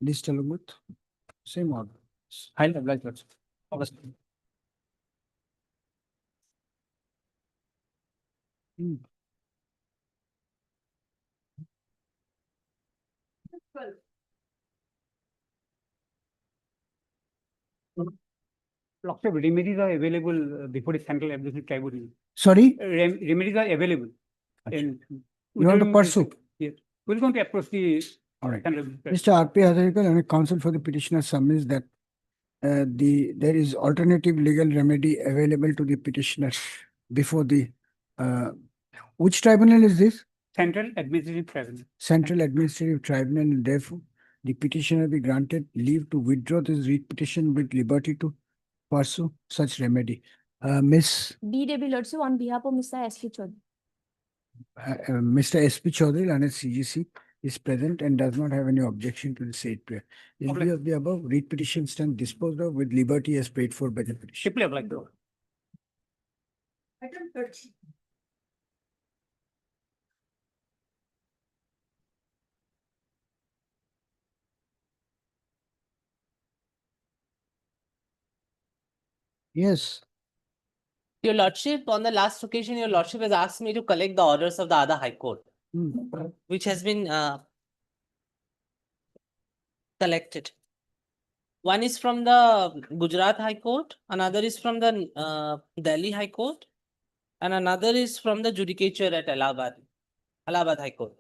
List along with same order. Highly obliged, Lordship. Lots of remedies are available before the central administrative tribunal. Sorry, Remedies are available. And you want to pursue? Yes, we're going to approach the All right. central administrative. Mr. R.P. Hazarika, and counsel for the petitioner submits that there is alternative legal remedy available to the petitioner before the which tribunal is this? Central Administrative Tribunal. Central Administrative Tribunal, and therefore the petitioner be granted leave to withdraw this writ petition with liberty to pursue such remedy. Miss DW Lordship, on behalf of Mr. S.P. Chaudhary. Mr. S.P. Chaudhary, and CGC, is present and does not have any objection to the said prayer. In view of the above, writ petition stand disposed of with liberty as paid for by the petitioner. Simply apply the. Item 30. Yes. Your Lordship, on the last occasion, your Lordship has asked me to collect the orders of the other High Court, which has been collected. One is from the Gujarat High Court, another is from the Delhi High Court, and another is from the Judicature at Allahabad High Court.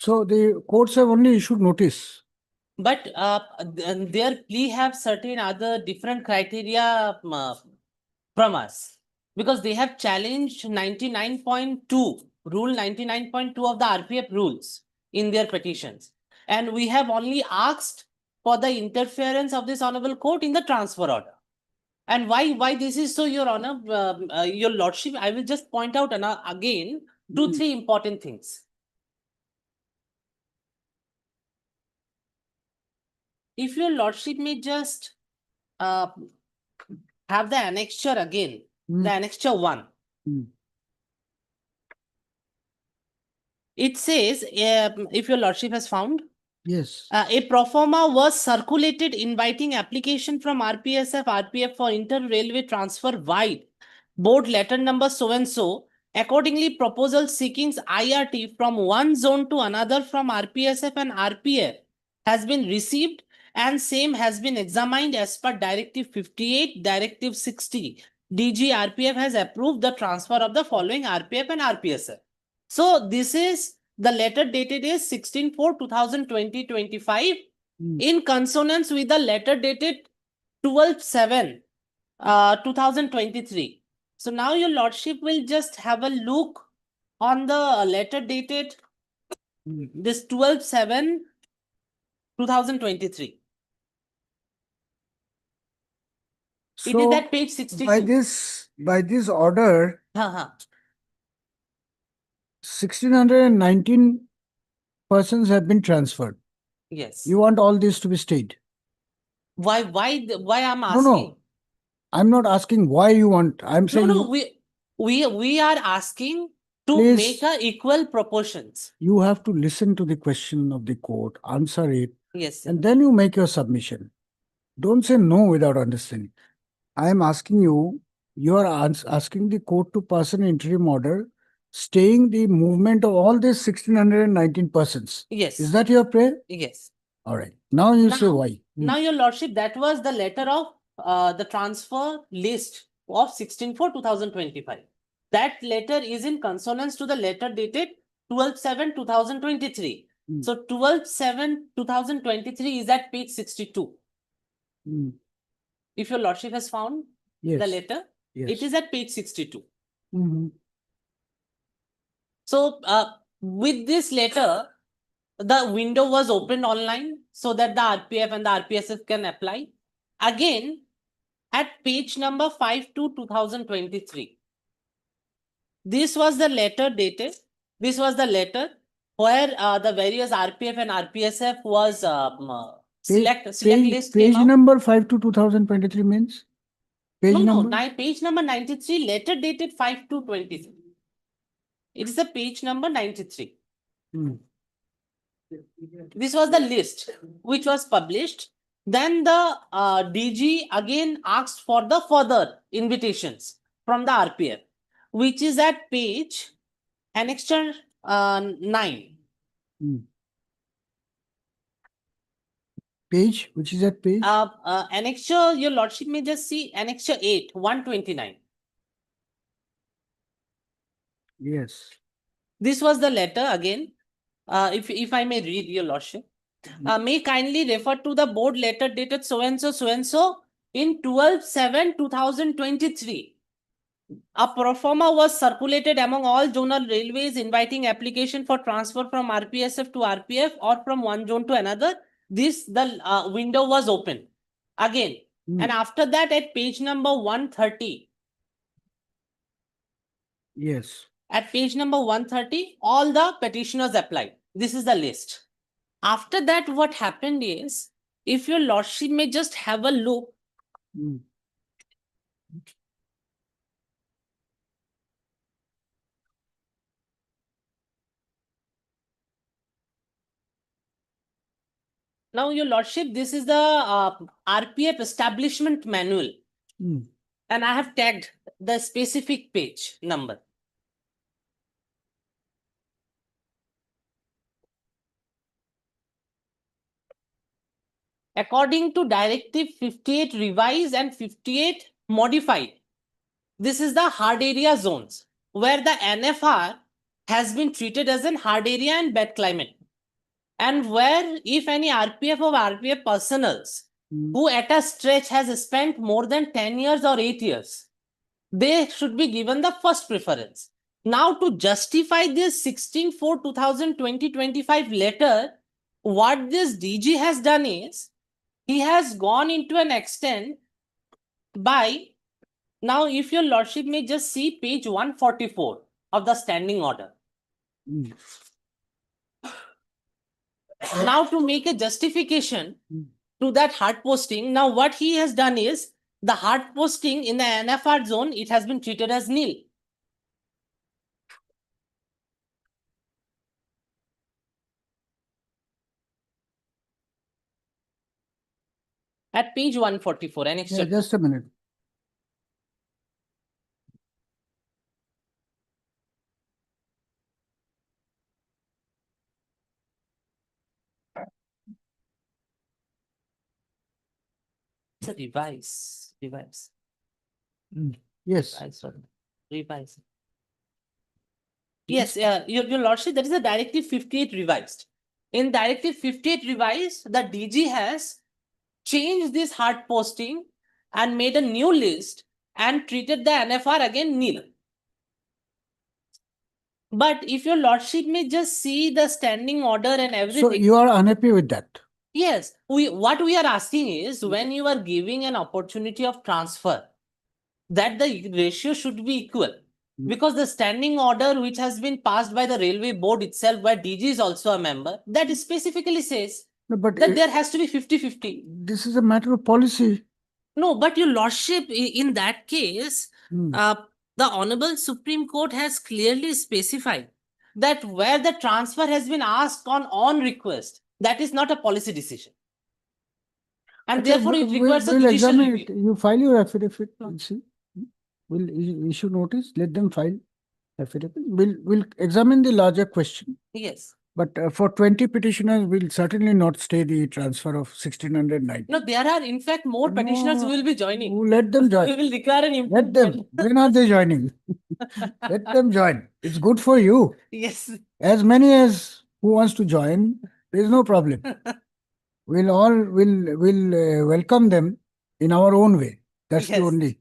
So the courts have only issued notice. But their plea have certain other different criteria from us, because they have challenged 99.2, Rule 99.2 of the RPF rules in their petitions. And we have only asked for the interference of this honorable court in the transfer order. And why this is so, Your Honor, Your Lordship, I will just point out again two, three important things. If Your Lordship may just have the annexure again, the annexure 1. It says, if Your Lordship has found, Yes. a pro forma was circulated inviting application from RPSF, RPF for inter-railway transfer wide. Board letter number so and so. Accordingly, proposal seeking IRT from one zone to another from RPSF and RPF has been received and same has been examined as per Directive 58, Directive 60. DG RPF has approved the transfer of the following RPF and RPSF. So this is the letter dated is 16/4/2020-25 in consonance with the letter dated 12/7/2023. So now Your Lordship will just have a look on the letter dated this 12/7/2023. It is So at page 62. by this order, Uh-huh. 1619 persons have been transferred. Yes. You want all this to be stayed? Why I'm No, asking? no. I'm not asking why you want. I'm No, saying no, we are asking to Please. make a equal proportions. you have to listen to the question of the court, answer it, Yes, sir. and then you make your submission. Don't say no without understanding. I am asking you, you are asking the court to pass an interim order staying the movement of all these 1619 persons. Yes. Is that your prayer? Yes. All right. Now you say Now- why. Now, Your Lordship, that was the letter of the transfer list of 16/4/2025. That letter is in consonance to the letter dated 12/7/2023. Hmm. So 12/7/2023 is at page 62. Hmm. If Your Lordship has found the Yes. letter, Yes. it is at page 62. Mhm. So with this letter, the window was opened online so that the RPF and the RPSF can apply. Again, at page number 5/2/2023. This was the letter dated. This was the letter where the various RPF and RPSF was select list came Page out. number 5 to 2023 means? Page No, number? page number 93, letter dated 5/2/23. It is the page number 93. Hmm. This was the list which was published. Then the DG again asked for the further invitations from the RPF, which is at page annexure 9. Hmm. Page, which is at page? Annexure, Your Lordship may just see annexure 8, 129. Yes. This was the letter again. If I may read, Your Lordship. May kindly refer to the board letter dated so and so in 12/7/2023. A pro forma was circulated among all zonal railways inviting application for transfer from RPSF to RPF or from one zone to another. The window was open again. And after that at page number 130. Yes. At page number 130, all the petitioners applied. This is the list. After that, what happened is, if Your Lordship may just have a look. Hmm. Now, Your Lordship, this is the RPF establishment manual. Hmm. And I have tagged the specific page number. According to Directive 58 revised and 58 modified, this is the hard area zones where the NFR has been treated as an hard area and bad climate. And where if any RPF or RPF personals who at a stretch has spent more than 10 years or 8 years, they should be given the first preference. Now to justify this 16/4/2025 letter, what this DG has done is, he has gone into an extent by, now if your lordship may just see page 144 of the standing order. Mm. Now to make a justification Mm. to that hard posting, now what he has done is, the hard posting in the NFR zone, it has been treated as nil. At page 144, annex Yeah, chapter. just a minute. It's a revise. Yes. Revise. Yes, your lordship, that is a directive 58 revised. In directive 58 revised, the DG has changed this hard posting and made a new list and treated the NFR again nil. But if your lordship may just see the standing order and So everything. you are unhappy with that? Yes, what we are asking is, when you are giving an opportunity of transfer, that the ratio should be equal. Because the standing order which has been passed by the railway board itself, where DG is also a member, that specifically says No, but that there has to be 50-50. this is a matter of policy. No, but your lordship, in that case, Hmm. the Honorable Supreme Court has clearly specified that where the transfer has been asked on request, that is not a policy decision. And Okay, therefore, it requires a we'll judicial examine review. it. You file your affidavit, we'll see. We'll issue notice, let them file affidavit. We'll examine the larger question. Yes. But for 20 petitioners, we'll certainly not stay the transfer of 1690. No, there are in fact more petitioners who will be joining. Let them We join. will declare an Let improvement. them. When are they joining? Let them join. It's good for you. Yes. As many as who wants to join, there's no problem. We'll welcome them in our own way. That's the Yes. only.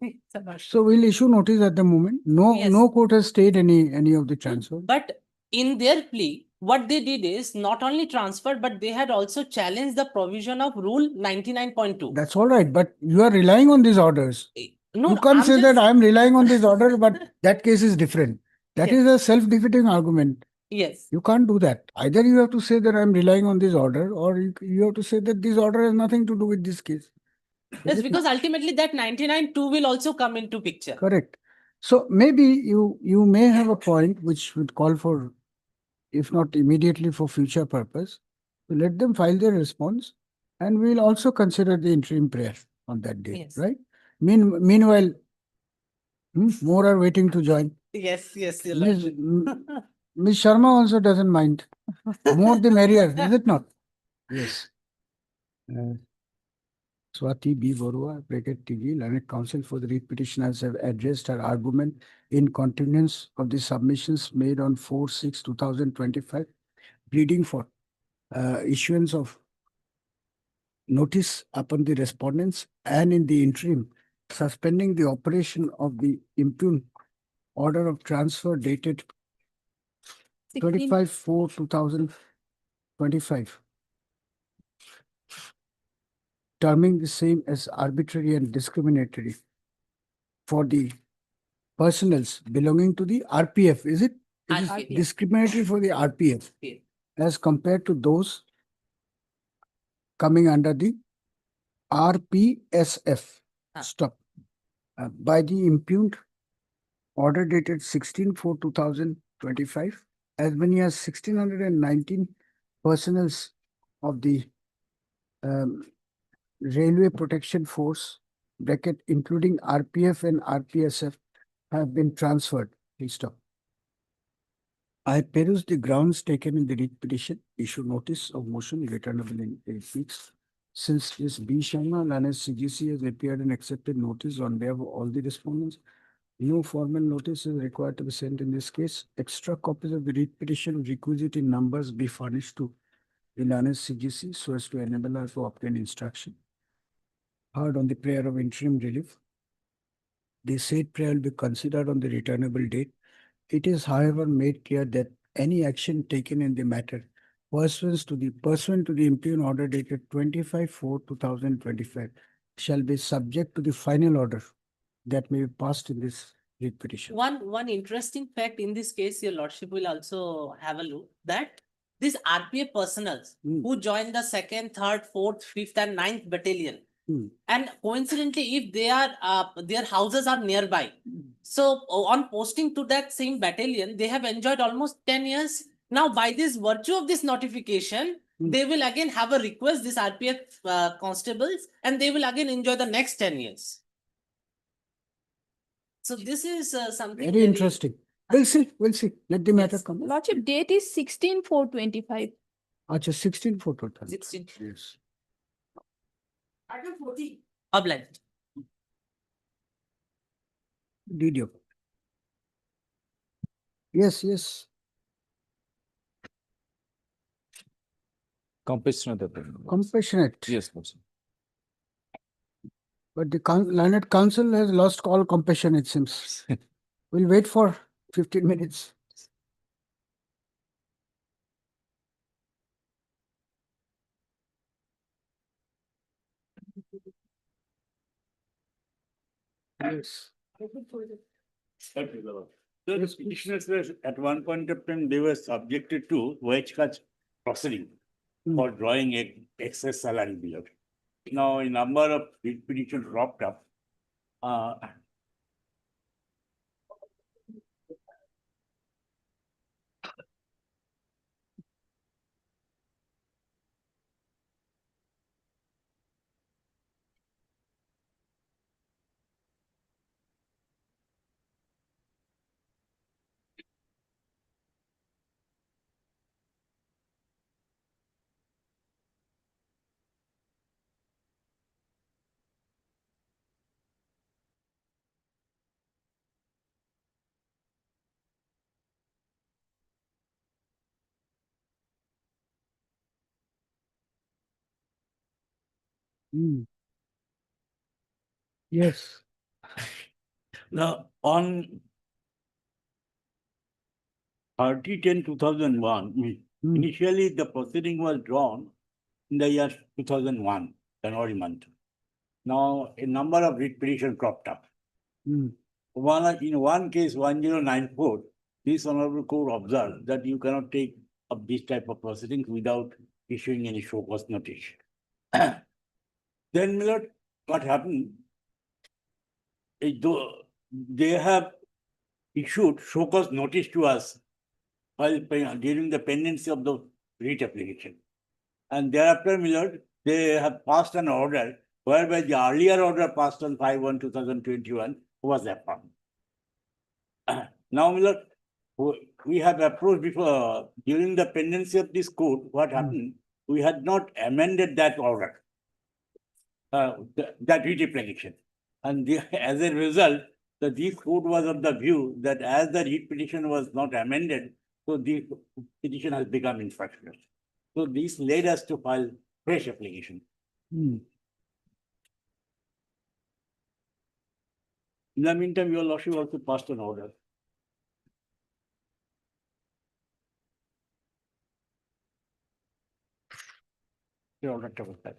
So we'll issue notice at the moment. Yes. No court has stayed any of the transfer. But in their plea, what they did is not only transferred, but they had also challenged the provision of Rule 99.2. That's all right, but you are relying on these orders. No, You can't I'm say that just- I'm relying on this order, but that case is different. That Yes. is a self-defeating argument. Yes. You can't do that. Either you have to say that I'm relying on this order, or you have to say that this order has nothing to do with this case. Yes, because ultimately that 99.2 will also come into picture. Correct. So maybe you may have a point which would call for, if not immediately, for future purpose. So let them file their response, and we'll also consider the interim prayer on that day, Yes. right? Meanwhile, more are waiting to join. Yes, your Ms. lordship. Ms. Sharma also doesn't mind. More the merrier, is it not? Yes. Swati B. Borua, bracket TG, Learned Counsel for the Writ Petitioners have addressed her argument in continuance of the submissions made on 4/6/2025, pleading for issuance of notice upon the respondents, and in the interim, suspending the operation of the impugned order of transfer dated 25/4/2025, terming the same as arbitrary and discriminatory for the personals belonging to the RPF. Is it? It is RPF. discriminatory for the RPF Okay. as compared to those coming under the RPSF. Ah. Stop. By the impugned order dated 16/4/2025, as many as 1,619 personals of the Railway Protection Force, bracket including RPF and RPSF, have been transferred. Please stop. I perused the grounds taken in the writ petition, issue notice of motion returnable in 8 weeks. Since Ms. B. Sharma, Lanes CGC, has appeared and accepted notice on behalf of all the respondents, no formal notice is required to be sent in this case. Extra copies of the writ petition requisite in numbers be furnished to the Lanes CGC so as to enable her to obtain instruction. Heard on the prayer of interim relief. The said prayer will be considered on the returnable date It is however made clear that any action taken in the matter pursuant to the imperial order dated 25/4/2025 shall be subject to the final order that may be passed in this writ petition. One interesting fact in this case, your lordship will also have a look that these RPF personals who join the 2nd, 3rd, 4th, 5th and 9th battalion, and coincidentally, if they are their houses are nearby, so on posting to that same battalion, they have enjoyed almost 10 years. Now, by this virtue of this notification, they will again have a request, this RPF constables, and they will again enjoy the next 10 years. So this is something Very interesting. We'll see. Let the matter Yes. come. Lordship, date is 16/4/25. Acha, 16 for total. 16. Yes. Obliged. Video. Yes. Compassionate. Compassionate. Yes, Lordship. But the learned counsel has lost all compassion, it seems. We'll wait for 15 minutes. Yes. So the petitioners were, at one point of time, they were subjected to wage cut proceeding for drawing excess salary below. Now, a number of petitions dropped up. Yes. Now, on 30/10/2001, initially the proceeding was drawn in the year 2001, January month. Now, a number of writ petitions cropped up. In one case, 1094, this honorable court observed that you cannot take up this type of proceedings without issuing any show cause notice. Then, Millard, what happened? They have issued show cause notice to us while during the pendency of the writ application. And thereafter, Millard, they have passed an order whereby the earlier order passed on 5/1/2021 was affirmed. Now, Millard, we have approached before, during the pendency of this court, what happened? We had not amended that order, that writ application. And as a result, this court was of the view that as the writ petition was not amended, so the petition has become infructuous. So this led us to file fresh application. In the meantime, your lordship also passed an order. Your order covers that.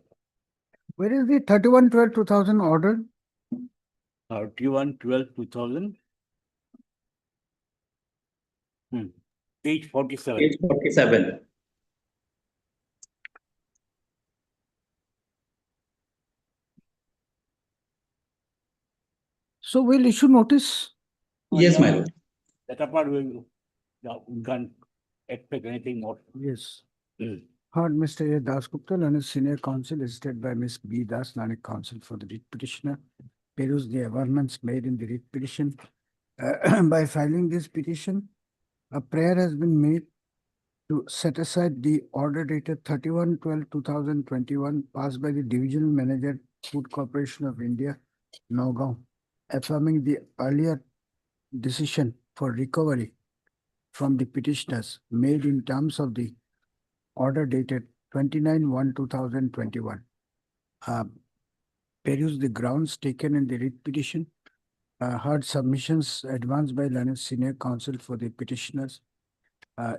Where is the 31/12/2000 order? 31/12/2000. Page 47. Page 47. So we'll issue notice. Yes, my lord. That apart, we can't expect anything more. Yes. Heard Mr. A. Das Gupta, learned senior counsel, assisted by Ms. B. Das, learned counsel for the writ petitioner, peruse the averments made in the writ petition. By filing this petition, a prayer has been made to set aside the order dated 31/12/2021 passed by the Divisional Manager, Food Corporation of India, Nagaon, affirming the earlier decision for recovery from the petitioners made in terms of the order dated 29/1/2021. Peruse the grounds taken in the writ petition heard submissions advanced by learned senior counsel for the petitioners.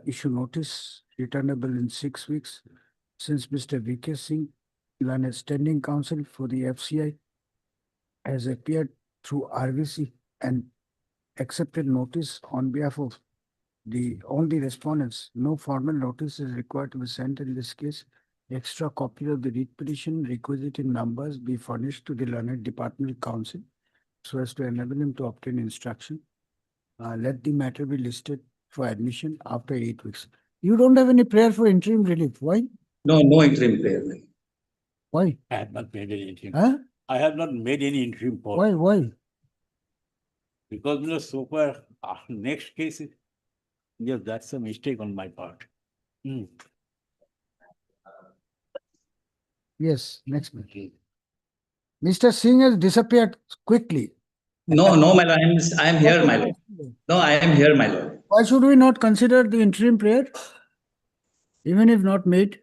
Issue notice returnable in 6 weeks. Since Mr. V.K. Singh, learned standing counsel for the FCI, has appeared through RVC and accepted notice on behalf of all the respondents. No formal notice is required to be sent in this case. Extra copy of the writ petition requisite in numbers be furnished to the learned departmental counsel so as to enable him to obtain instruction. Let the matter be listed for admission after 8 weeks. You don't have any prayer for interim relief. Why? No, no interim prayer. Why? I have not made any interim. Huh? I have not made any interim post. Why? Why? Because, so far, next case, yes, that's a mistake on my part. Yes, next one. Mr. Singh has disappeared quickly. No, no, my lord, I am here, my lord. No, I am here, my lord. Why should we not consider the interim prayer? Even if not made?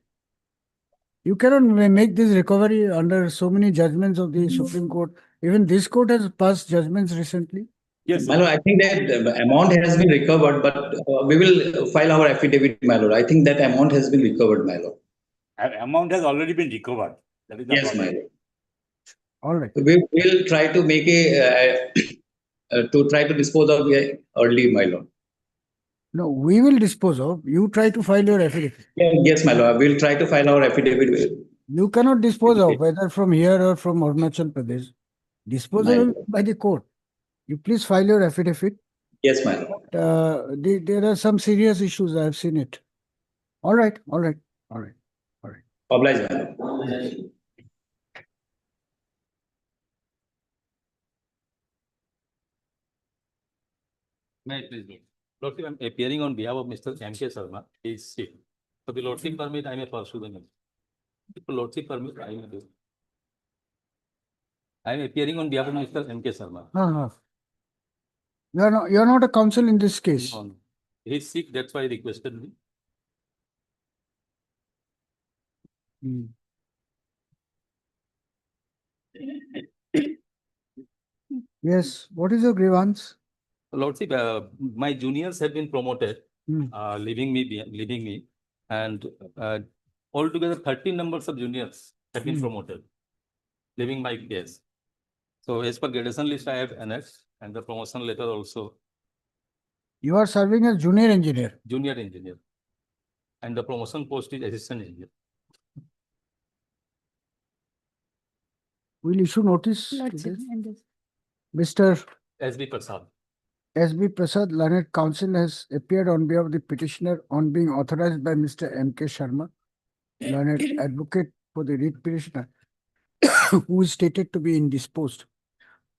You cannot make this recovery under so many judgments of the Supreme Court. Even this court has passed judgments recently. Yes, My lord, I think that the amount has been recovered, but we will file our affidavit, my lord. I think that amount has been recovered, my lord. Amount has already been recovered. That is the Yes, problem. my lord. All right. We will try to make to try to dispose of it early, my lord. No, we will dispose of. You try to file your affidavit. Yes, my lord. We will try to file our affidavit. You cannot dispose of whether from here or from Arunachal Pradesh. Disposal by the court. You please file your affidavit. Yes, my lord. There are some serious issues. I have seen it. All right. All right. All right. All right. Oblige, my lord. May I please? Lordship, I am appearing on behalf of Mr. M.K. Sharma. He is sick. So the Lordship permit, I may pursue the matter. If the Lordship permit, I may do. I am appearing on behalf of Mr. M.K. Sharma. You are not a counsel in this case. No, no. He is sick, that's why he requested me. Yes. What is your grievance? Lordship, my juniors have been promoted, leaving me, and altogether 13 numbers of juniors have been promoted, leaving my case. So as per gradation list, I have annexed, and the promotion letter also. You are serving as junior engineer. Junior engineer, and the promotion post is assistant engineer. Will issue notice to this? Mr. S.B. Prasad. S.B. Prasad, learned counsel, has appeared on behalf of the petitioner on being authorized by Mr. M.K. Sharma, learned advocate for the writ petitioner, who is stated to be indisposed.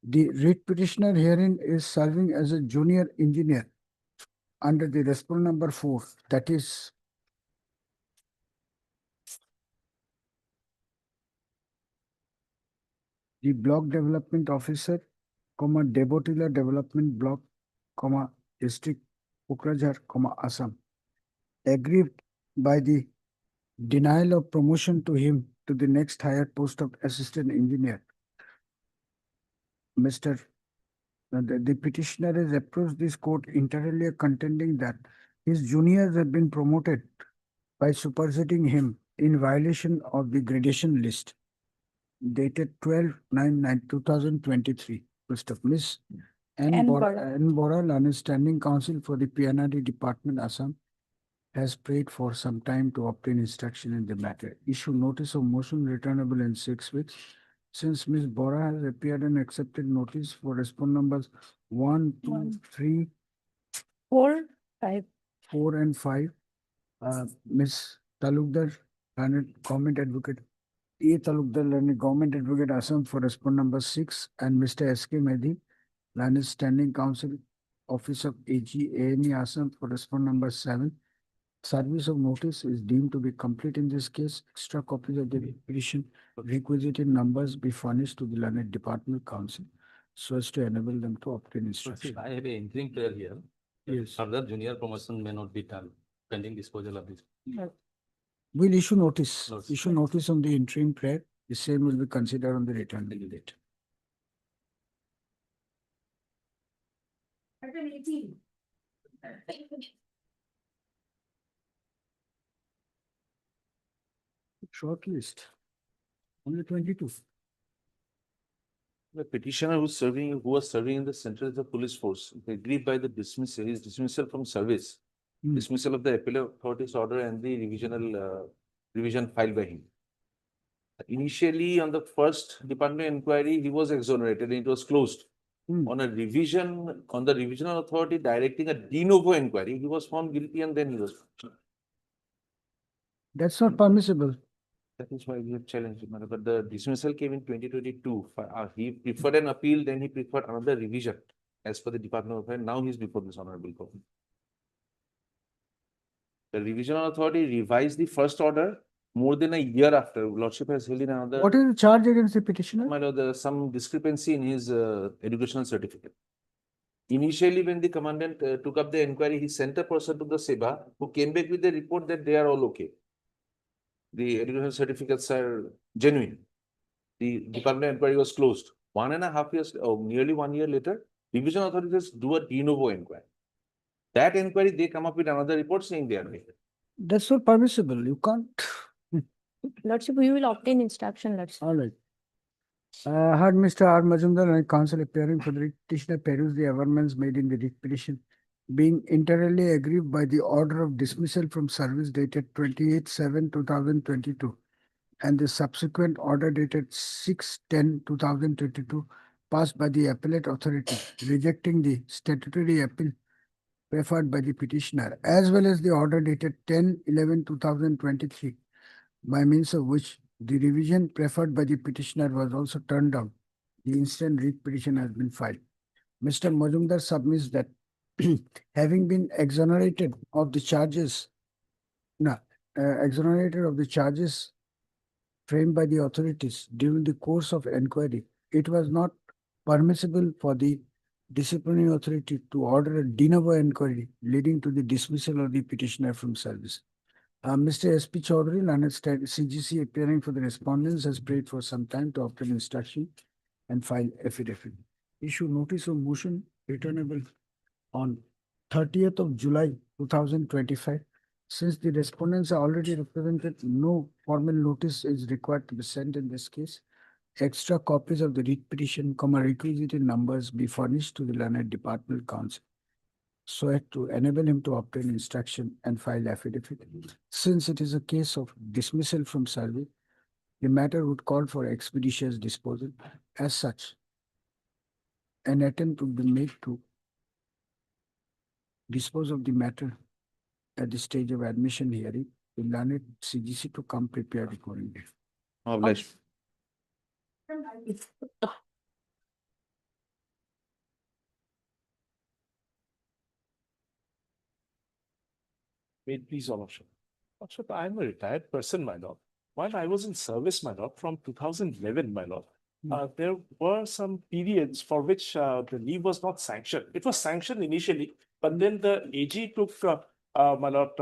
The writ petitioner herein is serving as a junior engineer under the respondent number 4, that is the block development officer, Debotila development block, district Pokrajhar, Assam, aggrieved by the denial of promotion to him to the next higher post of assistant engineer. The petitioner has approached this court internally contending that his juniors have been promoted by superseding him in violation of the gradation list dated 12/9/2023. First of Miss N. Bora, learned standing counsel for the PNRD Department, Assam, has prayed for some time to obtain instruction in the matter. Issue notice of motion returnable in 6 weeks. Since Ms. Bora has appeared and accepted notice for respondent numbers 1, 2, 3, 4, 5. 4 and 5, Ms. Talukdar, learned government advocate, A. Talukdar, learned government advocate, Assam, for respondent number 6, and Mr. S.K. Medhi, learned standing counsel, Office of AG, AME, Assam, for respondent number 7. Service of notice is deemed to be complete in this case. Extra copies of the petition requisite in numbers be furnished to the learned department counsel so as to enable them to obtain instruction. I have an interim prayer here. Yes. Further junior promotion may not be done pending disposal of this. We'll issue notice. Issue notice on the interim prayer. The same will be considered on the return date. Short list. Only 22. The petitioner who was serving in the Central Reserve Police Force, aggrieved by the dismissal, his dismissal from service, dismissal of the appellate authority's order and the revision filed by him. Initially, on the first department inquiry, he was exonerated and it was closed. On the revisional authority directing a de novo inquiry, he was found guilty and then he was. That's not permissible. That is why we have challenged him, but the dismissal came in 2022. He preferred an appeal, then he preferred another revision as per the Department of Affairs. Now he is before this honorable court. The revisional authority revised the first order more than a year after. Lordship has held in another. What is the charge against the petitioner? My lord, there is some discrepancy in his educational certificate. Initially, when the commandant took up the inquiry, he sent a person to the SEBA who came back with the report that they are all okay. The educational certificates are genuine. The department inquiry was closed. 1.5 years, nearly 1 year later, revision authorities do a de novo inquiry. That inquiry, they come up with another report saying they are okay. That's not permissible. You can't. Lordship, we will obtain instruction, Lordship. All right. Heard Mr. R. Majumdar and counsel appearing for the petitioner peruse the averments made in the writ petition, being entirely aggrieved by the order of dismissal from service dated 28/7/2022 and the subsequent order dated 6/10/2022 passed by the appellate authority rejecting the statutory appeal preferred by the petitioner, as well as the order dated 10/11/2023 by means of which the revision preferred by the petitioner was also turned down. The instant writ petition has been filed. Mr. Majumdar submits that having been exonerated of the charges framed by the authorities during the course of inquiry, it was not permissible for the disciplinary authority to order a de novo inquiry leading to the dismissal of the petitioner from service. Mr. S.P. Chaudhary, learned CGC appearing for the respondents, has prayed for some time to obtain instruction and file affidavit. Issue notice of motion returnable on 30th of July 2025. Since the respondents are already represented, no formal notice is required to be sent in this case. Extra copies of the writ petition, requisite numbers be furnished to the learned department counsel so as to enable him to obtain instruction and file affidavit. Since it is a case of dismissal from service, the matter would call for expeditious disposal. As such, an attempt would be made to dispose of the matter at the stage of admission hearing. The learned CGC to come prepared accordingly. Obliged. May it please, Your Lordship. Lordship, I am a retired person, my lord. While I was in service, my lord, from 2011, my lord, there were some periods for which the leave was not sanctioned. It was sanctioned initially, but then the AG took, my lord,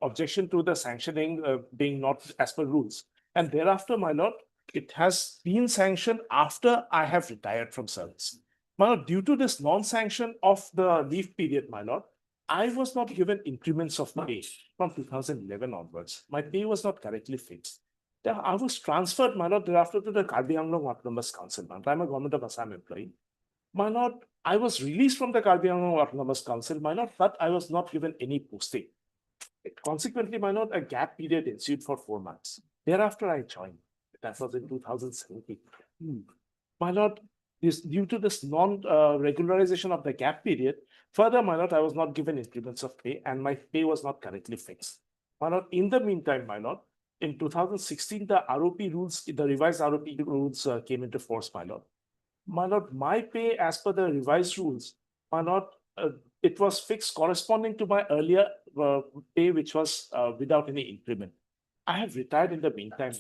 objection to the sanctioning being not as per rules. And thereafter, my lord, it has been sanctioned after I have retired from service. My lord, due to this non-sanction of the leave period, my lord, I was not given increments of pay from 2011 onwards. My pay was not correctly fixed. Then I was transferred, my lord, thereafter to the Karbi Anglong Autonomous Council. I'm a Government of Assam employee. My lord, I was released from the Karbi Anglong Autonomous Council, my lord, but I was not given any posting. Consequently, my lord, a gap period ensued for 4 months. Thereafter, I joined. That was in 2017. My lord, due to this non-regularization of the gap period, further, my lord, I was not given increments of pay and my pay was not correctly fixed. My lord, in the meantime, my lord, in 2016, the ROP rules, the revised ROP rules came into force, my lord. My lord, my pay as per the revised rules, my lord, it was fixed corresponding to my earlier pay, which was without any increment. I have retired in the meantime.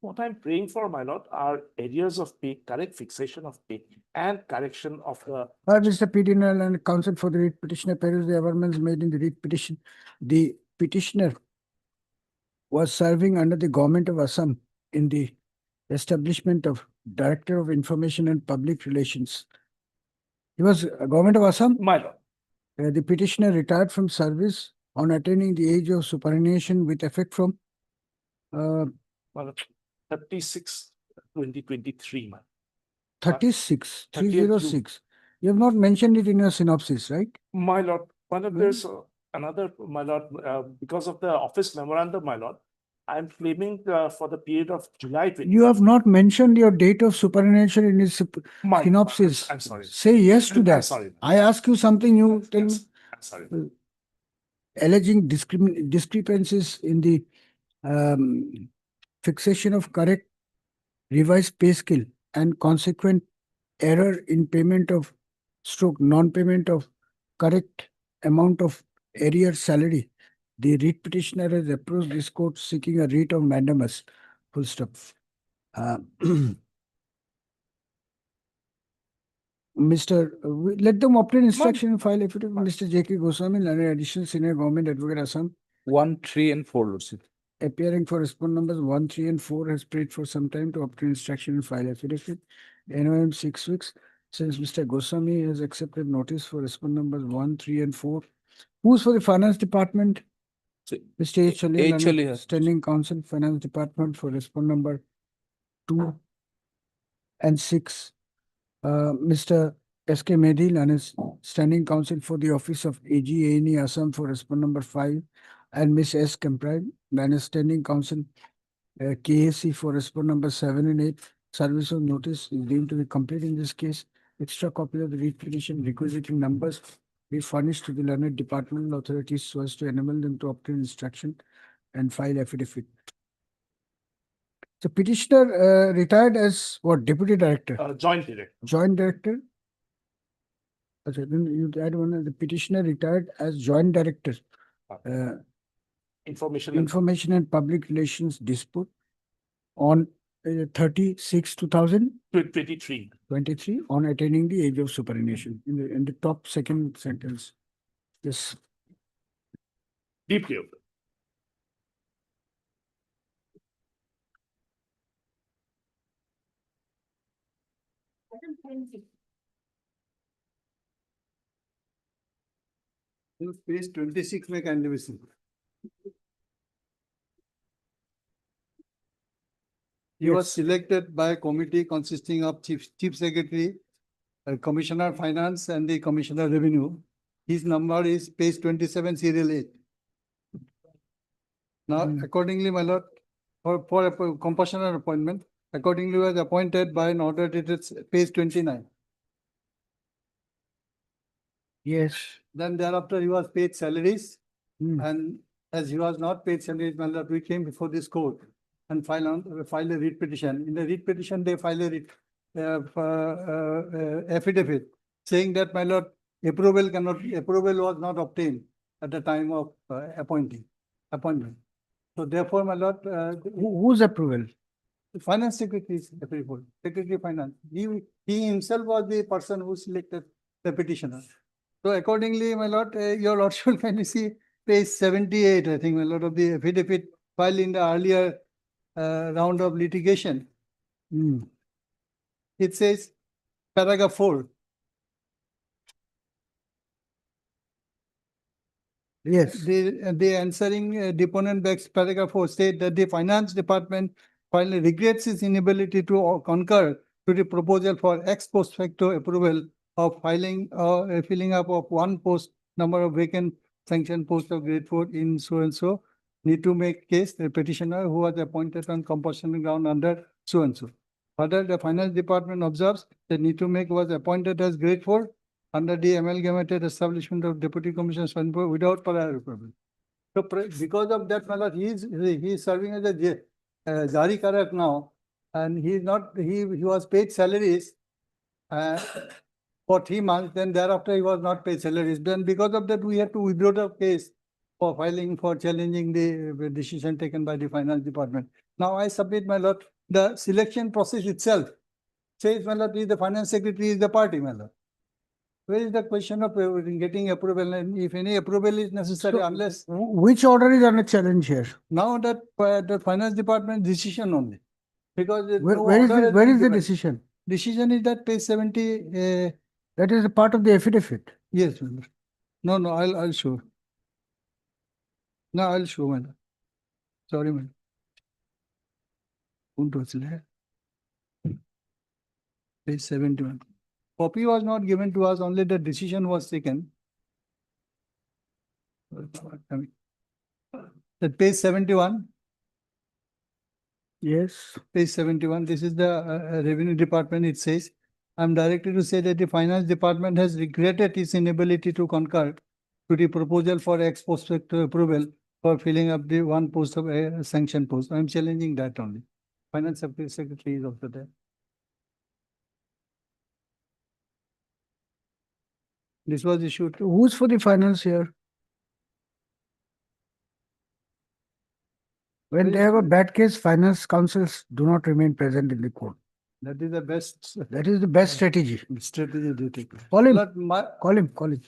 What I'm praying for, my lord, are areas of pay, correct fixation of pay, and correction of the. Mr. Petitioner and counsel for the writ petitioner peruse the averments made in the writ petition. The petitioner was serving under the government of Assam in the establishment of Director of Information and Public Relations. He was a government of Assam? My lord. the petitioner retired from service on attaining the age of superannuation with effect from My lord, 36, 2023, man. 36, 30th June. 306. You have not mentioned it in your synopsis, right? My lord, there's another, my lord, because of the office memorandum, my lord, I'm claiming for the period of July 20. You have not mentioned your date of superannuation in his My- synopsis. I'm sorry. Say yes to I'm that. sorry. I ask you something, you tell me. I'm sorry. Alleging discrepancies in the fixation of correct revised pay scale and consequent error in payment of non-payment of correct amount of arrear salary. The writ petitioner has approached this court seeking a writ of mandamus. Full stop. Let them obtain instruction and file affidavit. Mr. J.K. Goswami, Learned Additional Senior Government Advocate Assam, 1, 3, and 4, Lordship. appearing for respondent numbers 1, 3, and 4, has prayed for some time to obtain instruction and file affidavit. NOM 6 weeks. Since Mr. Goswami has accepted notice for respondent numbers 1, 3, and 4, who's for the Finance Department? So, Mr. H. Chalil, H. Learned Chalil. Standing Counsel, Finance Department for respondent number 2 and 6. Mr. S.K. Medhi, Learned Standing Counsel for the Office of AG A&E Assam for respondent number 5, and Ms. S. Kemprai, Learned Standing Counsel KAC for respondent number 7 and 8. Service of notice is deemed to be complete in this case. Extra copy of the writ petition requisiting numbers be furnished to the learned departmental authorities so as to enable them to obtain instruction and file affidavit. So petitioner retired as what? Deputy Director? Joint director. Joint Director? Okay, then you add one, the petitioner retired as Joint Director. Information. and- Information and Public Relations Dispute on 36/2023 23. on attaining the age of superannuation in the top second sentence. Yes. Deeply over. Page 26 में kindly be seen. He was selected by a committee consisting of Chief Secretary, Commissioner Finance, and the Commissioner Revenue. His number is page 27, serial 8. Now, accordingly, my lord, for a compassionate appointment, accordingly was appointed by an order dated page 29. Yes. Then thereafter he was paid salaries, and as he was not paid salaries, my lord, we came before this court and filed a writ petition. In the writ petition, they filed a writ affidavit saying that, my lord, approval was not obtained at the time of appointment. So therefore, my lord, Whose approval? the Finance Secretary's approval, Secretary of Finance. He himself was the person who selected the petitioner. So accordingly, my lord, your lordship can see page 78, I think, my lord, of the affidavit filed in the earlier round of litigation. It says, paragraph 4. Yes. The answering deponent backs paragraph 4 state that the Finance Department finally regrets its inability to concur to the proposal for ex post facto approval of filling up of one post number of vacant sanction post of grade 4 in so and so. Need to make case the petitioner who was appointed on compulsory ground under so and so. Further, the Finance Department observes that need to make was appointed as grade 4 under the amalgamated establishment of Deputy Commissioner without prior approval. So because of that, my lord, he is serving as a Jari Karak now, and he was paid salaries for 3 months, then thereafter he was not paid salaries. Then because of that, we had to withdraw the case for challenging the decision taken by the Finance Department. Now I submit, my lord, the selection process itself says, my lord, the Finance Secretary is the party, my lord. Where is the question of getting approval, and if any approval is necessary, unless Which order is under challenge here? now that the Finance Department decision only, because Where is the decision? Decision is that page 70. That is a part of the affidavit. Yes, No, no, I'll show. No, I'll show, madam. Sorry, madam. Page 71. Copy was not given to us, only the decision was taken. That page 71. Yes. Page 71, this is the Revenue Department, it says, I'm directed to say that the Finance Department has regretted its inability to concur to the proposal for ex post facto approval for filling up the one post of a sanction post. I'm challenging that only. Finance Secretary is also there. This was issued. Who's for the finance here? When they have a bad case, finance counsels do not remain present in the court. That is the best. That is the best strategy. Strategy they take. Call him. But Call him. Call him.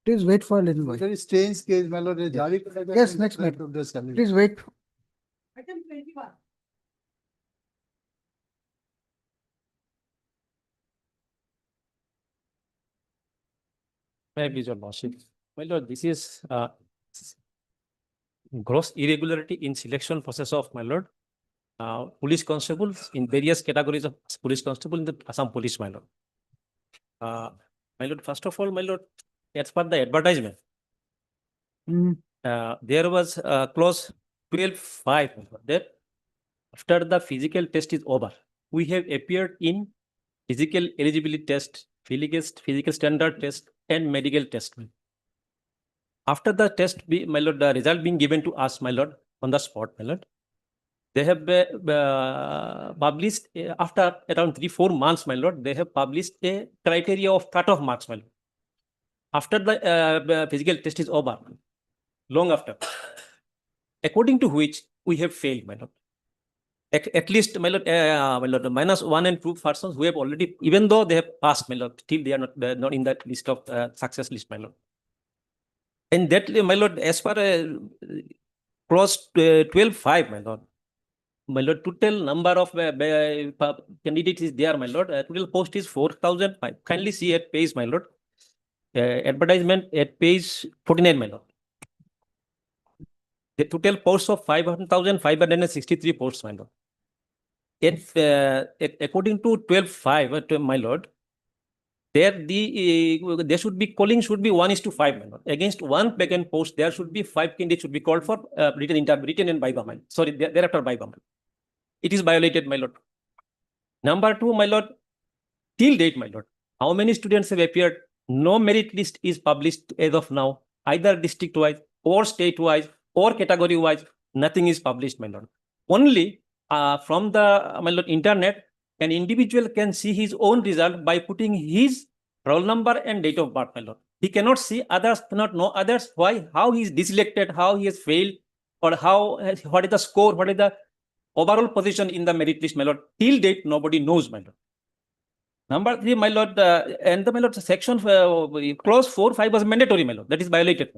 Please wait for a little while. very strange case, my lord. Yes, next minute. Please wait. Item 21. May I please, your lordship? My lord, this is gross irregularity in selection process of, my lord, police constables in various categories of police constable in the Assam police, my lord. My lord, first of all, my lord, as per the advertisement, there was clause 12.5 that after the physical test is over, we have appeared in physical eligibility test, physical standard test, and medical test. After the test, my lord, the result being given to us, my lord, on the spot, my lord, they have published after around 3-4 months, my lord, they have published a criteria of cut-off marks, my lord. After the physical test is over, long after, according to which we have failed, my lord. At least, my lord, -1 and 2 persons who have already, even though they have passed, my lord, still they are not in that list of success list, my lord. And that, my lord, as far as clause 12.5, my lord, total number of candidates is there, my lord. Total post is 4,005. Kindly see at page, my lord. Advertisement at page 49, my lord. The total posts of 5,563 posts, my lord. According to 12.5, my lord, there should be calling should be 1:5, my lord. Against one vacant post, there should be 5 candidates should be called for written and by government. Sorry, thereafter by government. It is violated, my lord. Number 2, my lord, till date, my lord, how many students have appeared? No merit list is published as of now, either district-wise or state-wise or category-wise. Nothing is published, my lord. Only from the, my lord, internet, an individual can see his own result by putting his roll number and date of birth, my lord. He cannot see others, cannot know others. Why? How he is deselected, how he has failed, or what is the score, what is the overall position in the merit list, my lord. Till date, nobody knows, my lord. Number 3, my lord, and the, my lord, section clause 4.5 was mandatory, my lord. That is violated.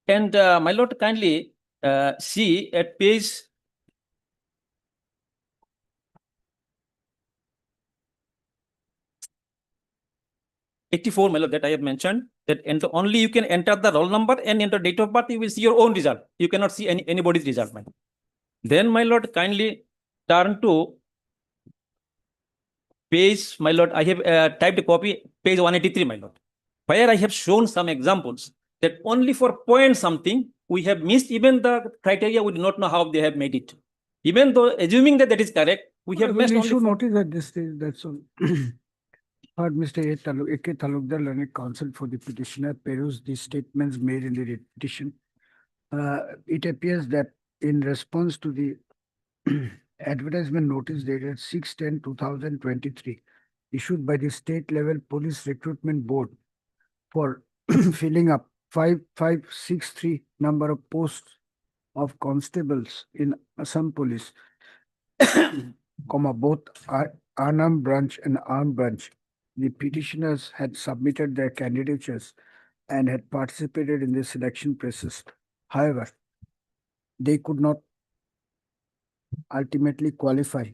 And my lord, kindly see at page 84, my lord, that I have mentioned, that only you can enter the roll number and enter date of birth, you will see your own result. You cannot see anybody's result, my lord. Then, my lord, kindly turn to page, my lord, I have typed a copy, page 183, my lord, where I have shown some examples that only for point something, we have missed even the criteria, we do not know how they have made it. Even though, assuming that is correct, we have missed only issue for... notice at this stage, that's all. Heard Mr. A.K. Talukdar, learned counsel for the petitioner, peruse the statements made in the petition. It appears that in response to the advertisement notice dated 6/10/2023, issued by the state level police recruitment board for filling up 5563 number of posts of constables in Assam police, both unarmed branch and armed branch. The petitioners had submitted their candidatures and had participated in the selection process. However, they could not ultimately qualify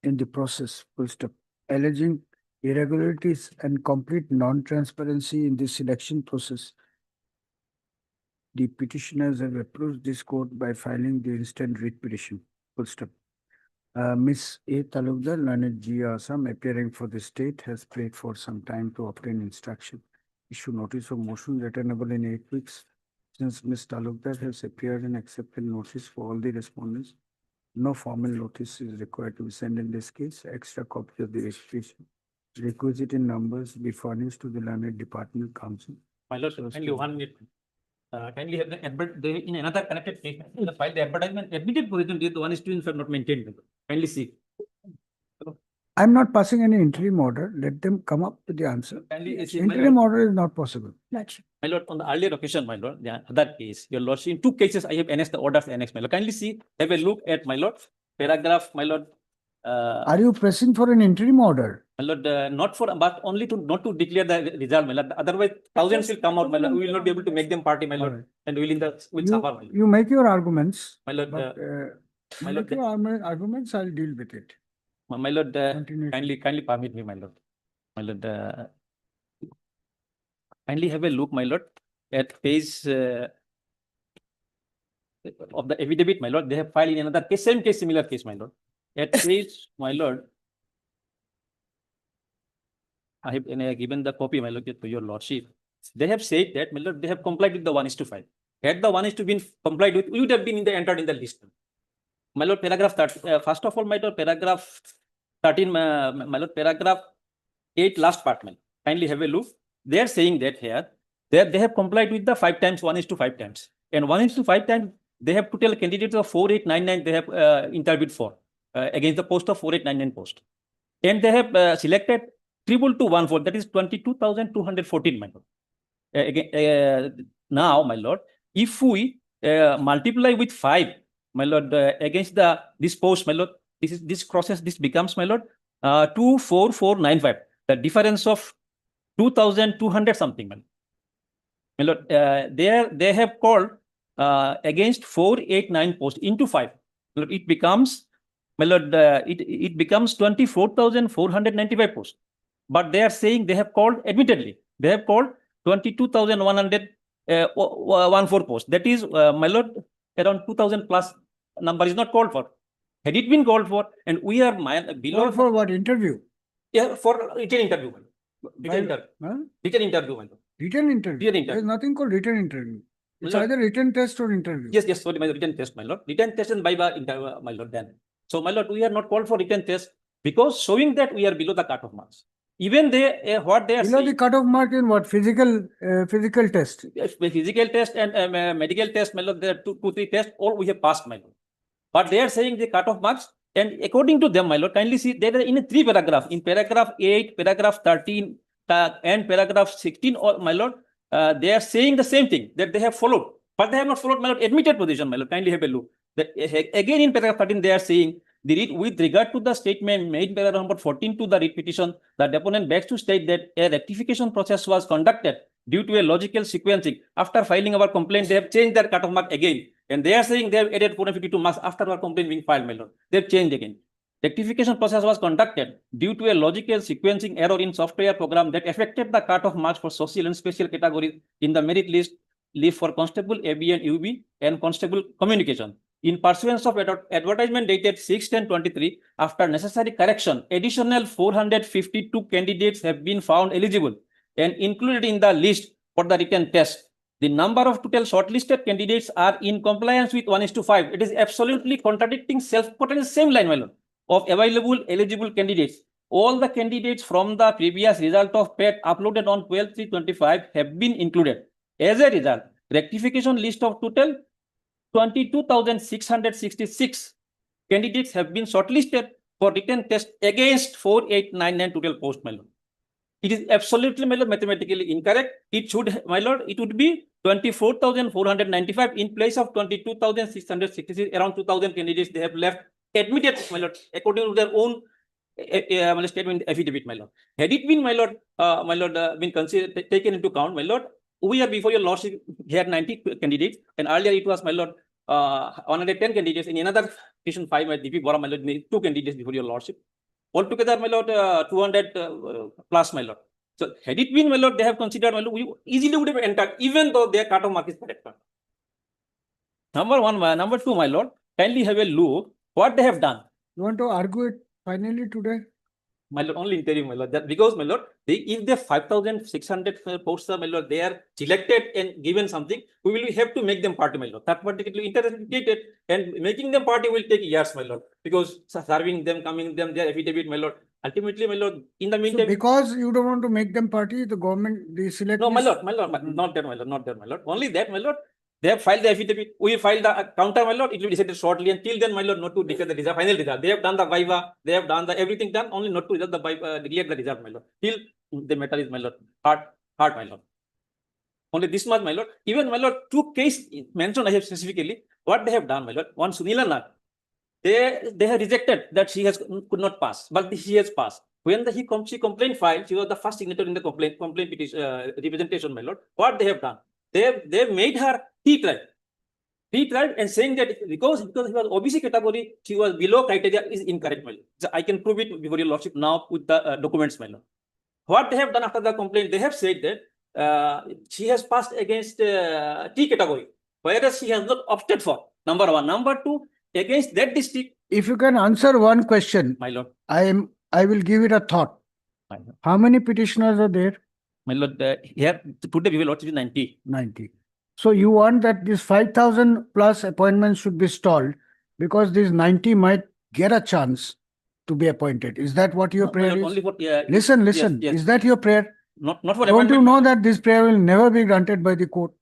in the process, alleging irregularities and complete non-transparency in the selection process. The petitioners have approached this court by filing the instant writ petition. Full stop. Ms. A. Talukdar, learned G. Assam, appearing for the state, has prayed for some time to obtain instruction. Issue notice of motion returnable in 8 weeks. Since Ms. Talukdar has appeared and accepted notice for all the respondents, no formal notice is required to be sent in this case. Extra copy of the registration, requisite in numbers, be furnished to the learned department counsel. My lord, kindly 1 minute. Kindly have in another connected case, the file, the advertisement, admitted position, the 1:2 not maintained. Kindly see. I'm not passing any interim order. Let them come up with the answer. Kindly see, Interim order is not possible. My lord, on the earlier occasion, my lord, the other case, your lordship, in 2 cases, I have annexed the orders annexed, my lord. Kindly see, have a look at, my lord, paragraph, my lord. Are you pressing for an interim order? My lord, not for, but only to, not to declare the result, my lord. Otherwise, thousands will come out, my lord. We will not be able to make them party, my lord. And we will suffer, my lord. You make your arguments. My lord, But, my make lord, your arguments, I'll deal with it. my lord, Continue. kindly permit me, my lord. My lord, kindly have a look, my lord, at page of the affidavit, my lord. They have filed in another case, same case, similar case, my lord. At page, my lord, I have given the copy, my lord, to your lordship. They have said that, my lord, they have complied with the 1:5. Had the 1:2 been complied with, we would have been entered in the list. My lord, paragraph 30, first of all, my lord, paragraph 13, my lord, paragraph 8, last part, my lord. Kindly have a look. They are saying that here, they have complied with the 5 times, 1:5 times. And 1:5 times, they have total candidates of 4899 they have interviewed for against the post of 4899 post. And they have selected 22214, that is 22,214, my lord. Now, my lord, if we multiply with 5, my lord, against this post, my lord, this crosses, this becomes, my lord, 24495. The difference of 2,200 something, my lord. My lord, they have called against 489 post into 5. My lord, it becomes, my lord, it becomes 24,495 posts. But they are saying they have called, admittedly, they have called 22,114 posts. That is, my lord, around 2,000 plus number is not called for. Had it been called for, and we are below. Called for what? Interview? Yeah, for written interview. Written interview. Huh? Written interview, my lord. Written interview? Written interview. There's nothing called written interview. It's My lord, either written test or interview. yes, sorry, my lord, written test, my lord. Written test and by interview, my lord, then. So, my lord, we are not called for written test because showing that we are below the cutoff marks. Even they, what they are Below saying. the cutoff mark in what? Physical test? Physical test and medical test, my lord, there are 2, 3 tests, all we have passed, my lord. But they are saying the cutoff marks, and according to them, my lord, kindly see, there are in 3 paragraphs, in paragraph 8, paragraph 13, and paragraph 16, or my lord, they are saying the same thing, that they have followed, but they have not followed, my lord, admitted position, my lord. Kindly have a look. That, again, in paragraph 13, they are saying, with regard to the statement made in paragraph number 14 to the writ petition, the deponent begs to state that a rectification process was conducted due to a logical sequencing. After filing our complaint, they have changed their cutoff mark again. And they are saying they have added 452 marks after our complaint being filed, my lord. They have changed again. Rectification process was conducted due to a logical sequencing error in software program that affected the cutoff marks for social and special categories in the merit list for Constable, AB and UB and Constable Communication. In pursuance of advertisement dated 6/10/23, after necessary correction, additional 452 candidates have been found eligible and included in the list for the written test. The number of total shortlisted candidates are in compliance with 1:5. It is absolutely contradicting self-quoted same line, my lord, of available eligible candidates. All the candidates from the previous result of PET uploaded on 12/3/25 have been included. As a result, rectification list of total 22,666 candidates have been shortlisted for written test against 4899 total post, my lord. It is absolutely, my lord, mathematically incorrect. It should, my lord, it would be 24,495 in place of 22,666, around 2,000 candidates they have left admitted, my lord, according to their own statement affidavit, my lord. Had it been, my lord, been considered, taken into account, my lord, we are before your lordship here 90 candidates, and earlier it was, my lord, 110 candidates. In another petition 5 by DP Bora, my lord, 2 candidates before your lordship. altogether, my lord, 200 plus, my lord. So had it been, my lord, they have considered, my lord, we easily would have entered, even though their cut-off mark is correct. Number one, number two, my lord, kindly have a look what they have done. You want to argue it finally today? My lord, only interim, my lord, that because, my lord, if the 5,600 posts are, my lord, they are selected and given something, we will have to make them party, my lord. That particularly interrogated and making them party will take years, my lord, because serving them, coming them, their affidavit, my lord. Ultimately, my lord, in the So meantime. because you don't want to make them party, the government, the select. No, my lord, not that, my lord, not that, my lord. Only that, my lord. They have filed the affidavit. We filed the counter, my lord. It will be decided shortly. Until then, my lord, not to declare the result, final result. They have done the viva. They have done the everything done. Only not to result the declare the result, my lord. Till the matter is, my lord, hard, my lord. Only this much, my lord. Even, my lord, two case mentioned I have specifically what they have done, my lord. One Sunila Nag. They have rejected that she could not pass, but she has passed. When she complaint filed, she was the first signature in the complaint petition, representation, my lord. What they have done? They have made her retried and saying that because he was OBC category, she was below criteria is incorrect, my lord. So I can prove it before your lordship now with the documents, my lord. What they have done after the complaint, they have said that she has passed against T category, whereas she has not opted for. Number one. Number two, against that district. If you can answer one question, my lord, I will give it a thought. my lord, How many petitioners are there? my lord, here today we will lodge 90. 90. So you want that this 5,000 plus appointments should be stalled because these 90 might get a chance to be appointed. Is that what your No, my prayer lord, is? only for, Listen, yes, listen. yes. Is that your prayer? Not for Don't you appointment. know that this prayer will never be granted by the court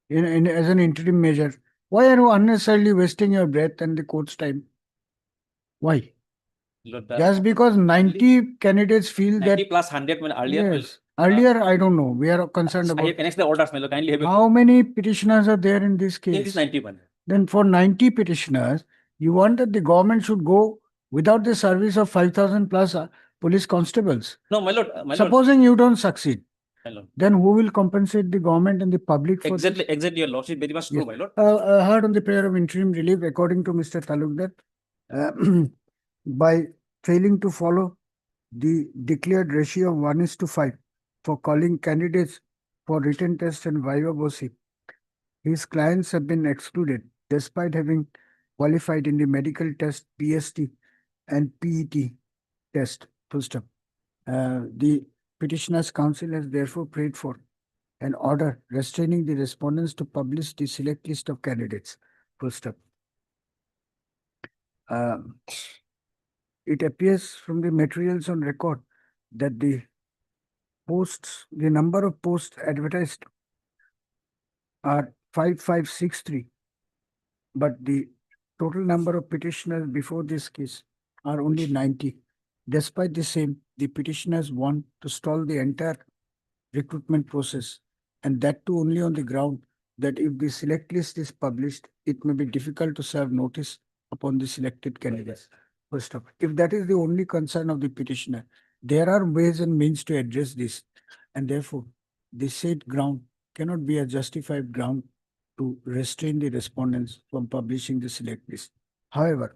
as an interim measure? Why are you unnecessarily wasting your breath and the court's time? Why? Lord, Just because 90 candidates feel 90 that. plus 100 earlier. my Yes. Earlier, I don't know. We are concerned lord, I about have annexed the orders, my lord. Kindly have a how many petitioners are there in this case. in this 91. Then for 90 petitioners, you want that the government should go without the service of 5,000 plus police constables. No, my lord, Supposing you don't succeed, my lord. then who will compensate the government and the public for Exactly, this? exactly, your lordship, very much true, Yes. my lord. Heard on the prayer of interim relief, according to Mr. Talukdar, by failing to follow the declared ratio of 1:5 for calling candidates for written test and viva voce, his clients have been excluded despite having qualified in the medical test, PST and PET test. Full stop. The petitioner's counsel has therefore prayed for an order restraining the respondents to publish the select list of candidates. Full stop. It appears from the materials on record that the number of posts advertised are 5563, but the total number of petitioners before this case are only 90. Despite the same, the petitioners want to stall the entire recruitment process, and that too only on the ground that if the select list is published, it may be difficult to serve notice upon the selected candidates. First off, if that is the only concern of the petitioner, there are ways and means to address this, and therefore the said ground cannot be a justified ground to restrain the respondents from publishing the select list. However,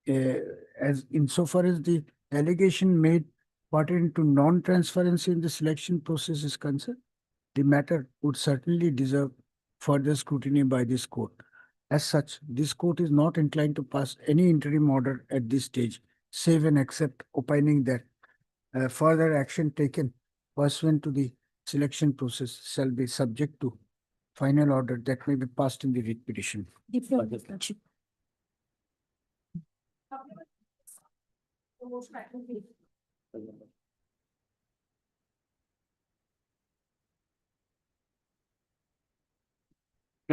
as insofar as the allegation made pertaining to non-transparency in the selection process is concerned, the matter would certainly deserve further scrutiny by this court. As such, this court is not inclined to pass any interim order at this stage, save and except opining that further action taken pursuant to the selection process shall be subject to final order that may be passed in the writ petition. May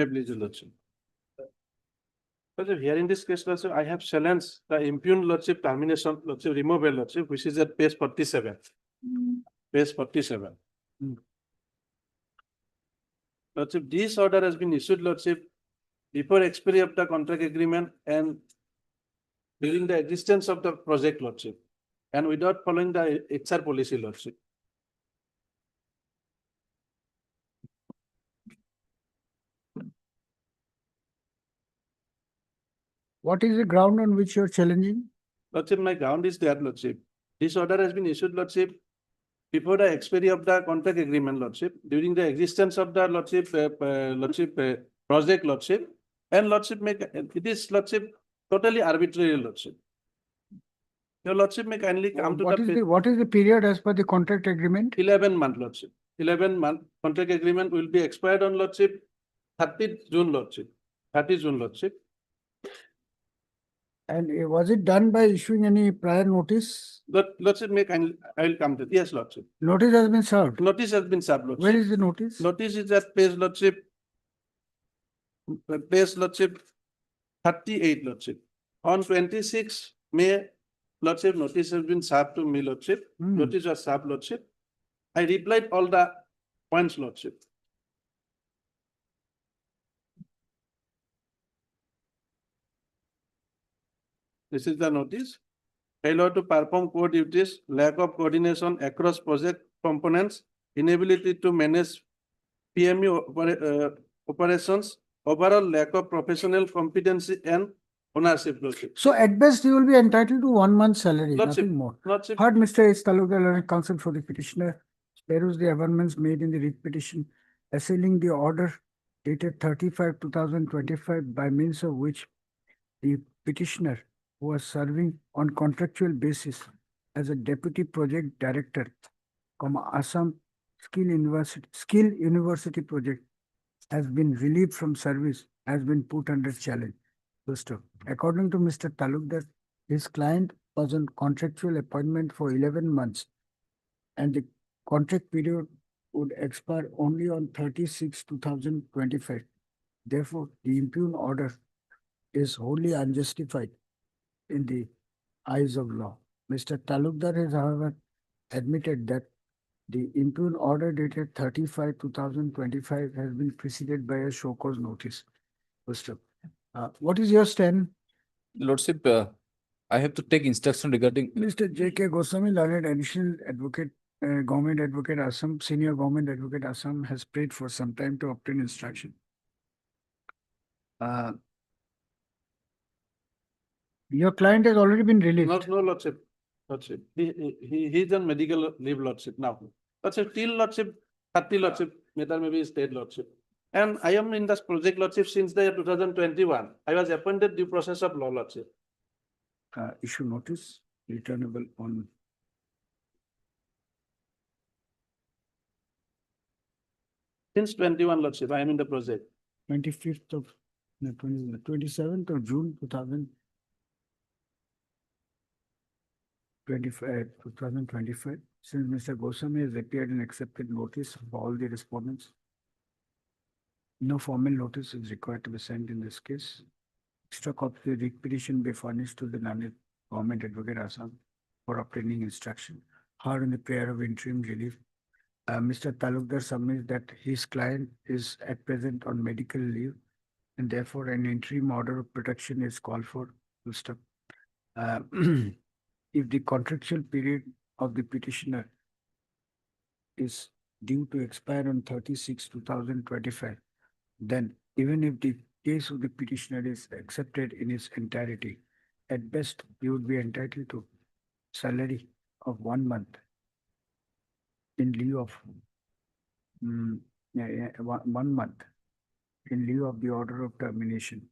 please, your lordship. But here in this case, lordship, I have challenged the impugned lordship termination, lordship removal, lordship, which is at page 47. Page 47. Lordship, this order has been issued, lordship, before expiry of the contract agreement and during the existence of the project, lordship, and without following the HR policy, lordship. What is the ground on which you are challenging? Lordship, my ground is there, lordship. This order has been issued, Lordship, before the expiry of the contract agreement, Lordship, during the existence of the Lordship, project, Lordship, and Lordship it is, Lordship, totally arbitrary, Lordship. Your Lordship may kindly come to What is the period as per the contract agreement? 11-month, Lordship. 11-month contract agreement will be expired on, Lordship, 30th June, Lordship. 30 June, Lordship. And was it done by issuing any prior notice? Lordship may kindly, I will come to, yes, Lordship. Notice has been served. Notice has been served, Lordship. Where is the notice? Notice is at page, Lordship, 38, Lordship. On 26 May, Lordship, notice has been served to me, Lordship. Notice was served, Lordship. I replied all the points, Lordship. This is the notice. Failure to perform core duties, lack of coordination across project components, inability to manage PMU operations, overall lack of professional competency and ownership, Lordship. So at best, you will be entitled to 1 month's salary, Lordship, nothing more. Lordship. Heard Mr. S. Talukdar, counsel for the petitioner, peruse the amendments made in the writ petition, assailing the order dated 35/2025 by means of which the petitioner who was serving on contractual basis as a deputy project director, Assam Skill University project has been relieved from service, has been put under challenge. First off, according to Mr. Talukdar, his client was on contractual appointment for 11 months and the contract period would expire only on 30/6/2025. Therefore, the impugned order is wholly unjustified in the eyes of law. Mr. Talukdar has, however, admitted that the impugned order dated 35/2025 has been preceded by a show cause notice. First up, what is your stand? Lordship, I have to take instruction regarding. Mr. J.K. Goswami, learned additional advocate, government advocate Assam, senior government advocate Assam, has prayed for some time to obtain instruction. Your client has already been released. No, Lordship. Lordship. He's on medical leave, Lordship, now. Lordship, till Lordship, 30, Lordship, matter may be state, Lordship. And I am in this project, Lordship, since the year 2021. I was appointed due process of law, Lordship. Issue notice, returnable on Since 21, Lordship, I am in the project. 25th of, no, 27th of June 2025. Since Mr. Goswami has appeared and accepted notice for all the respondents, no formal notice is required to be sent in this case. Extra copy of the writ petition be furnished to the learned government advocate Assam for obtaining instruction. Heard in the prayer of interim relief, Mr. Talukdar submits that his client is at present on medical leave and therefore an interim order of protection is called for. If the contractual period of the petitioner is due to expire on 30/6/2025, then even if the case of the petitioner is accepted in its entirety, at best he would be entitled to salary of 1 month in lieu of 1 month in lieu of the order of termination.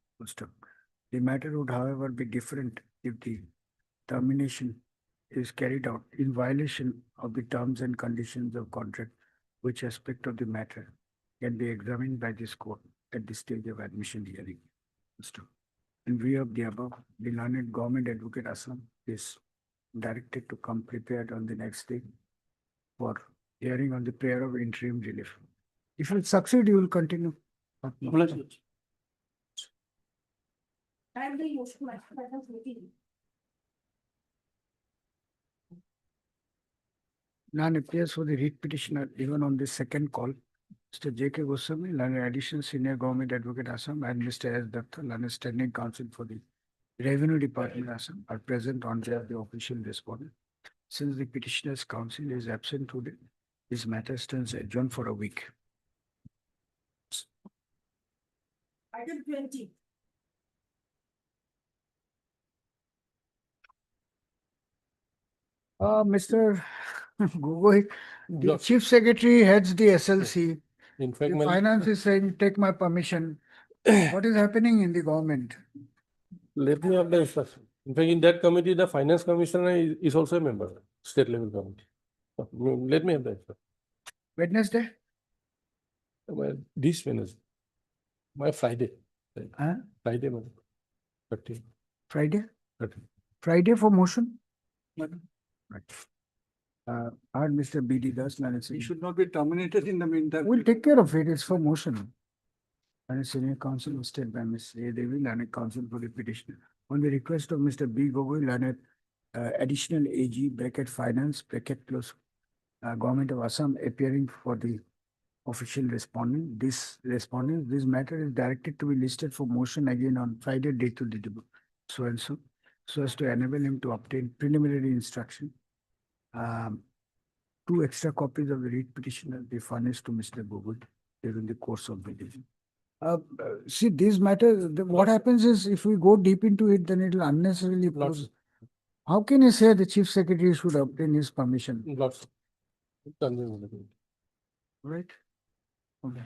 The matter would, however, be different if the termination is carried out in violation of the terms and conditions of contract, which aspect of the matter can be examined by this court at the stage of admission hearing. In view of the above, the learned government advocate Assam is directed to come prepared on the next day for hearing on the prayer of interim relief. If you succeed, you will continue. None appears for the writ petitioner even on the second call. Mr. J.K. Goswami, learned additional senior government advocate Assam, and Mr. S. Datta, learned standing counsel for the Revenue Department Assam, are present on behalf of the official respondent. Since the petitioner's counsel is absent today, this matter stands adjourned for a week. Item 20. Mr. Gogoi, the Look. chief secretary heads the SLC. In fact, The my, finance is saying, take my permission. What is happening in the government? let me have the instruction. In fact, in that committee, the finance commissioner is also a member, state level committee. Let me have the instruction. Wednesday? Well, this Wednesday, my Friday. Huh? Friday, man. 30. Friday? 30. Friday for motion? Right. Our Mr. BD Das, He should not be terminated in the meantime. we'll take care of it. It's for motion. And senior counsel was stated by Ms. A. Devi, learned counsel for the petitioner. On the request of Mr. B. Gogoi, learned additional AG bracket finance bracket close government of Assam appearing for the official respondent. This matter is directed to be listed for motion again on Friday, date to the so and so as to enable him to obtain preliminary instruction. 2 extra copies of the read petition will be furnished to Mr. Gogoi during the course of the day. See, these matters, what happens is if we go deep into it, then it will unnecessarily pose. How can you say the chief secretary should obtain his permission? Lots. Right? Okay.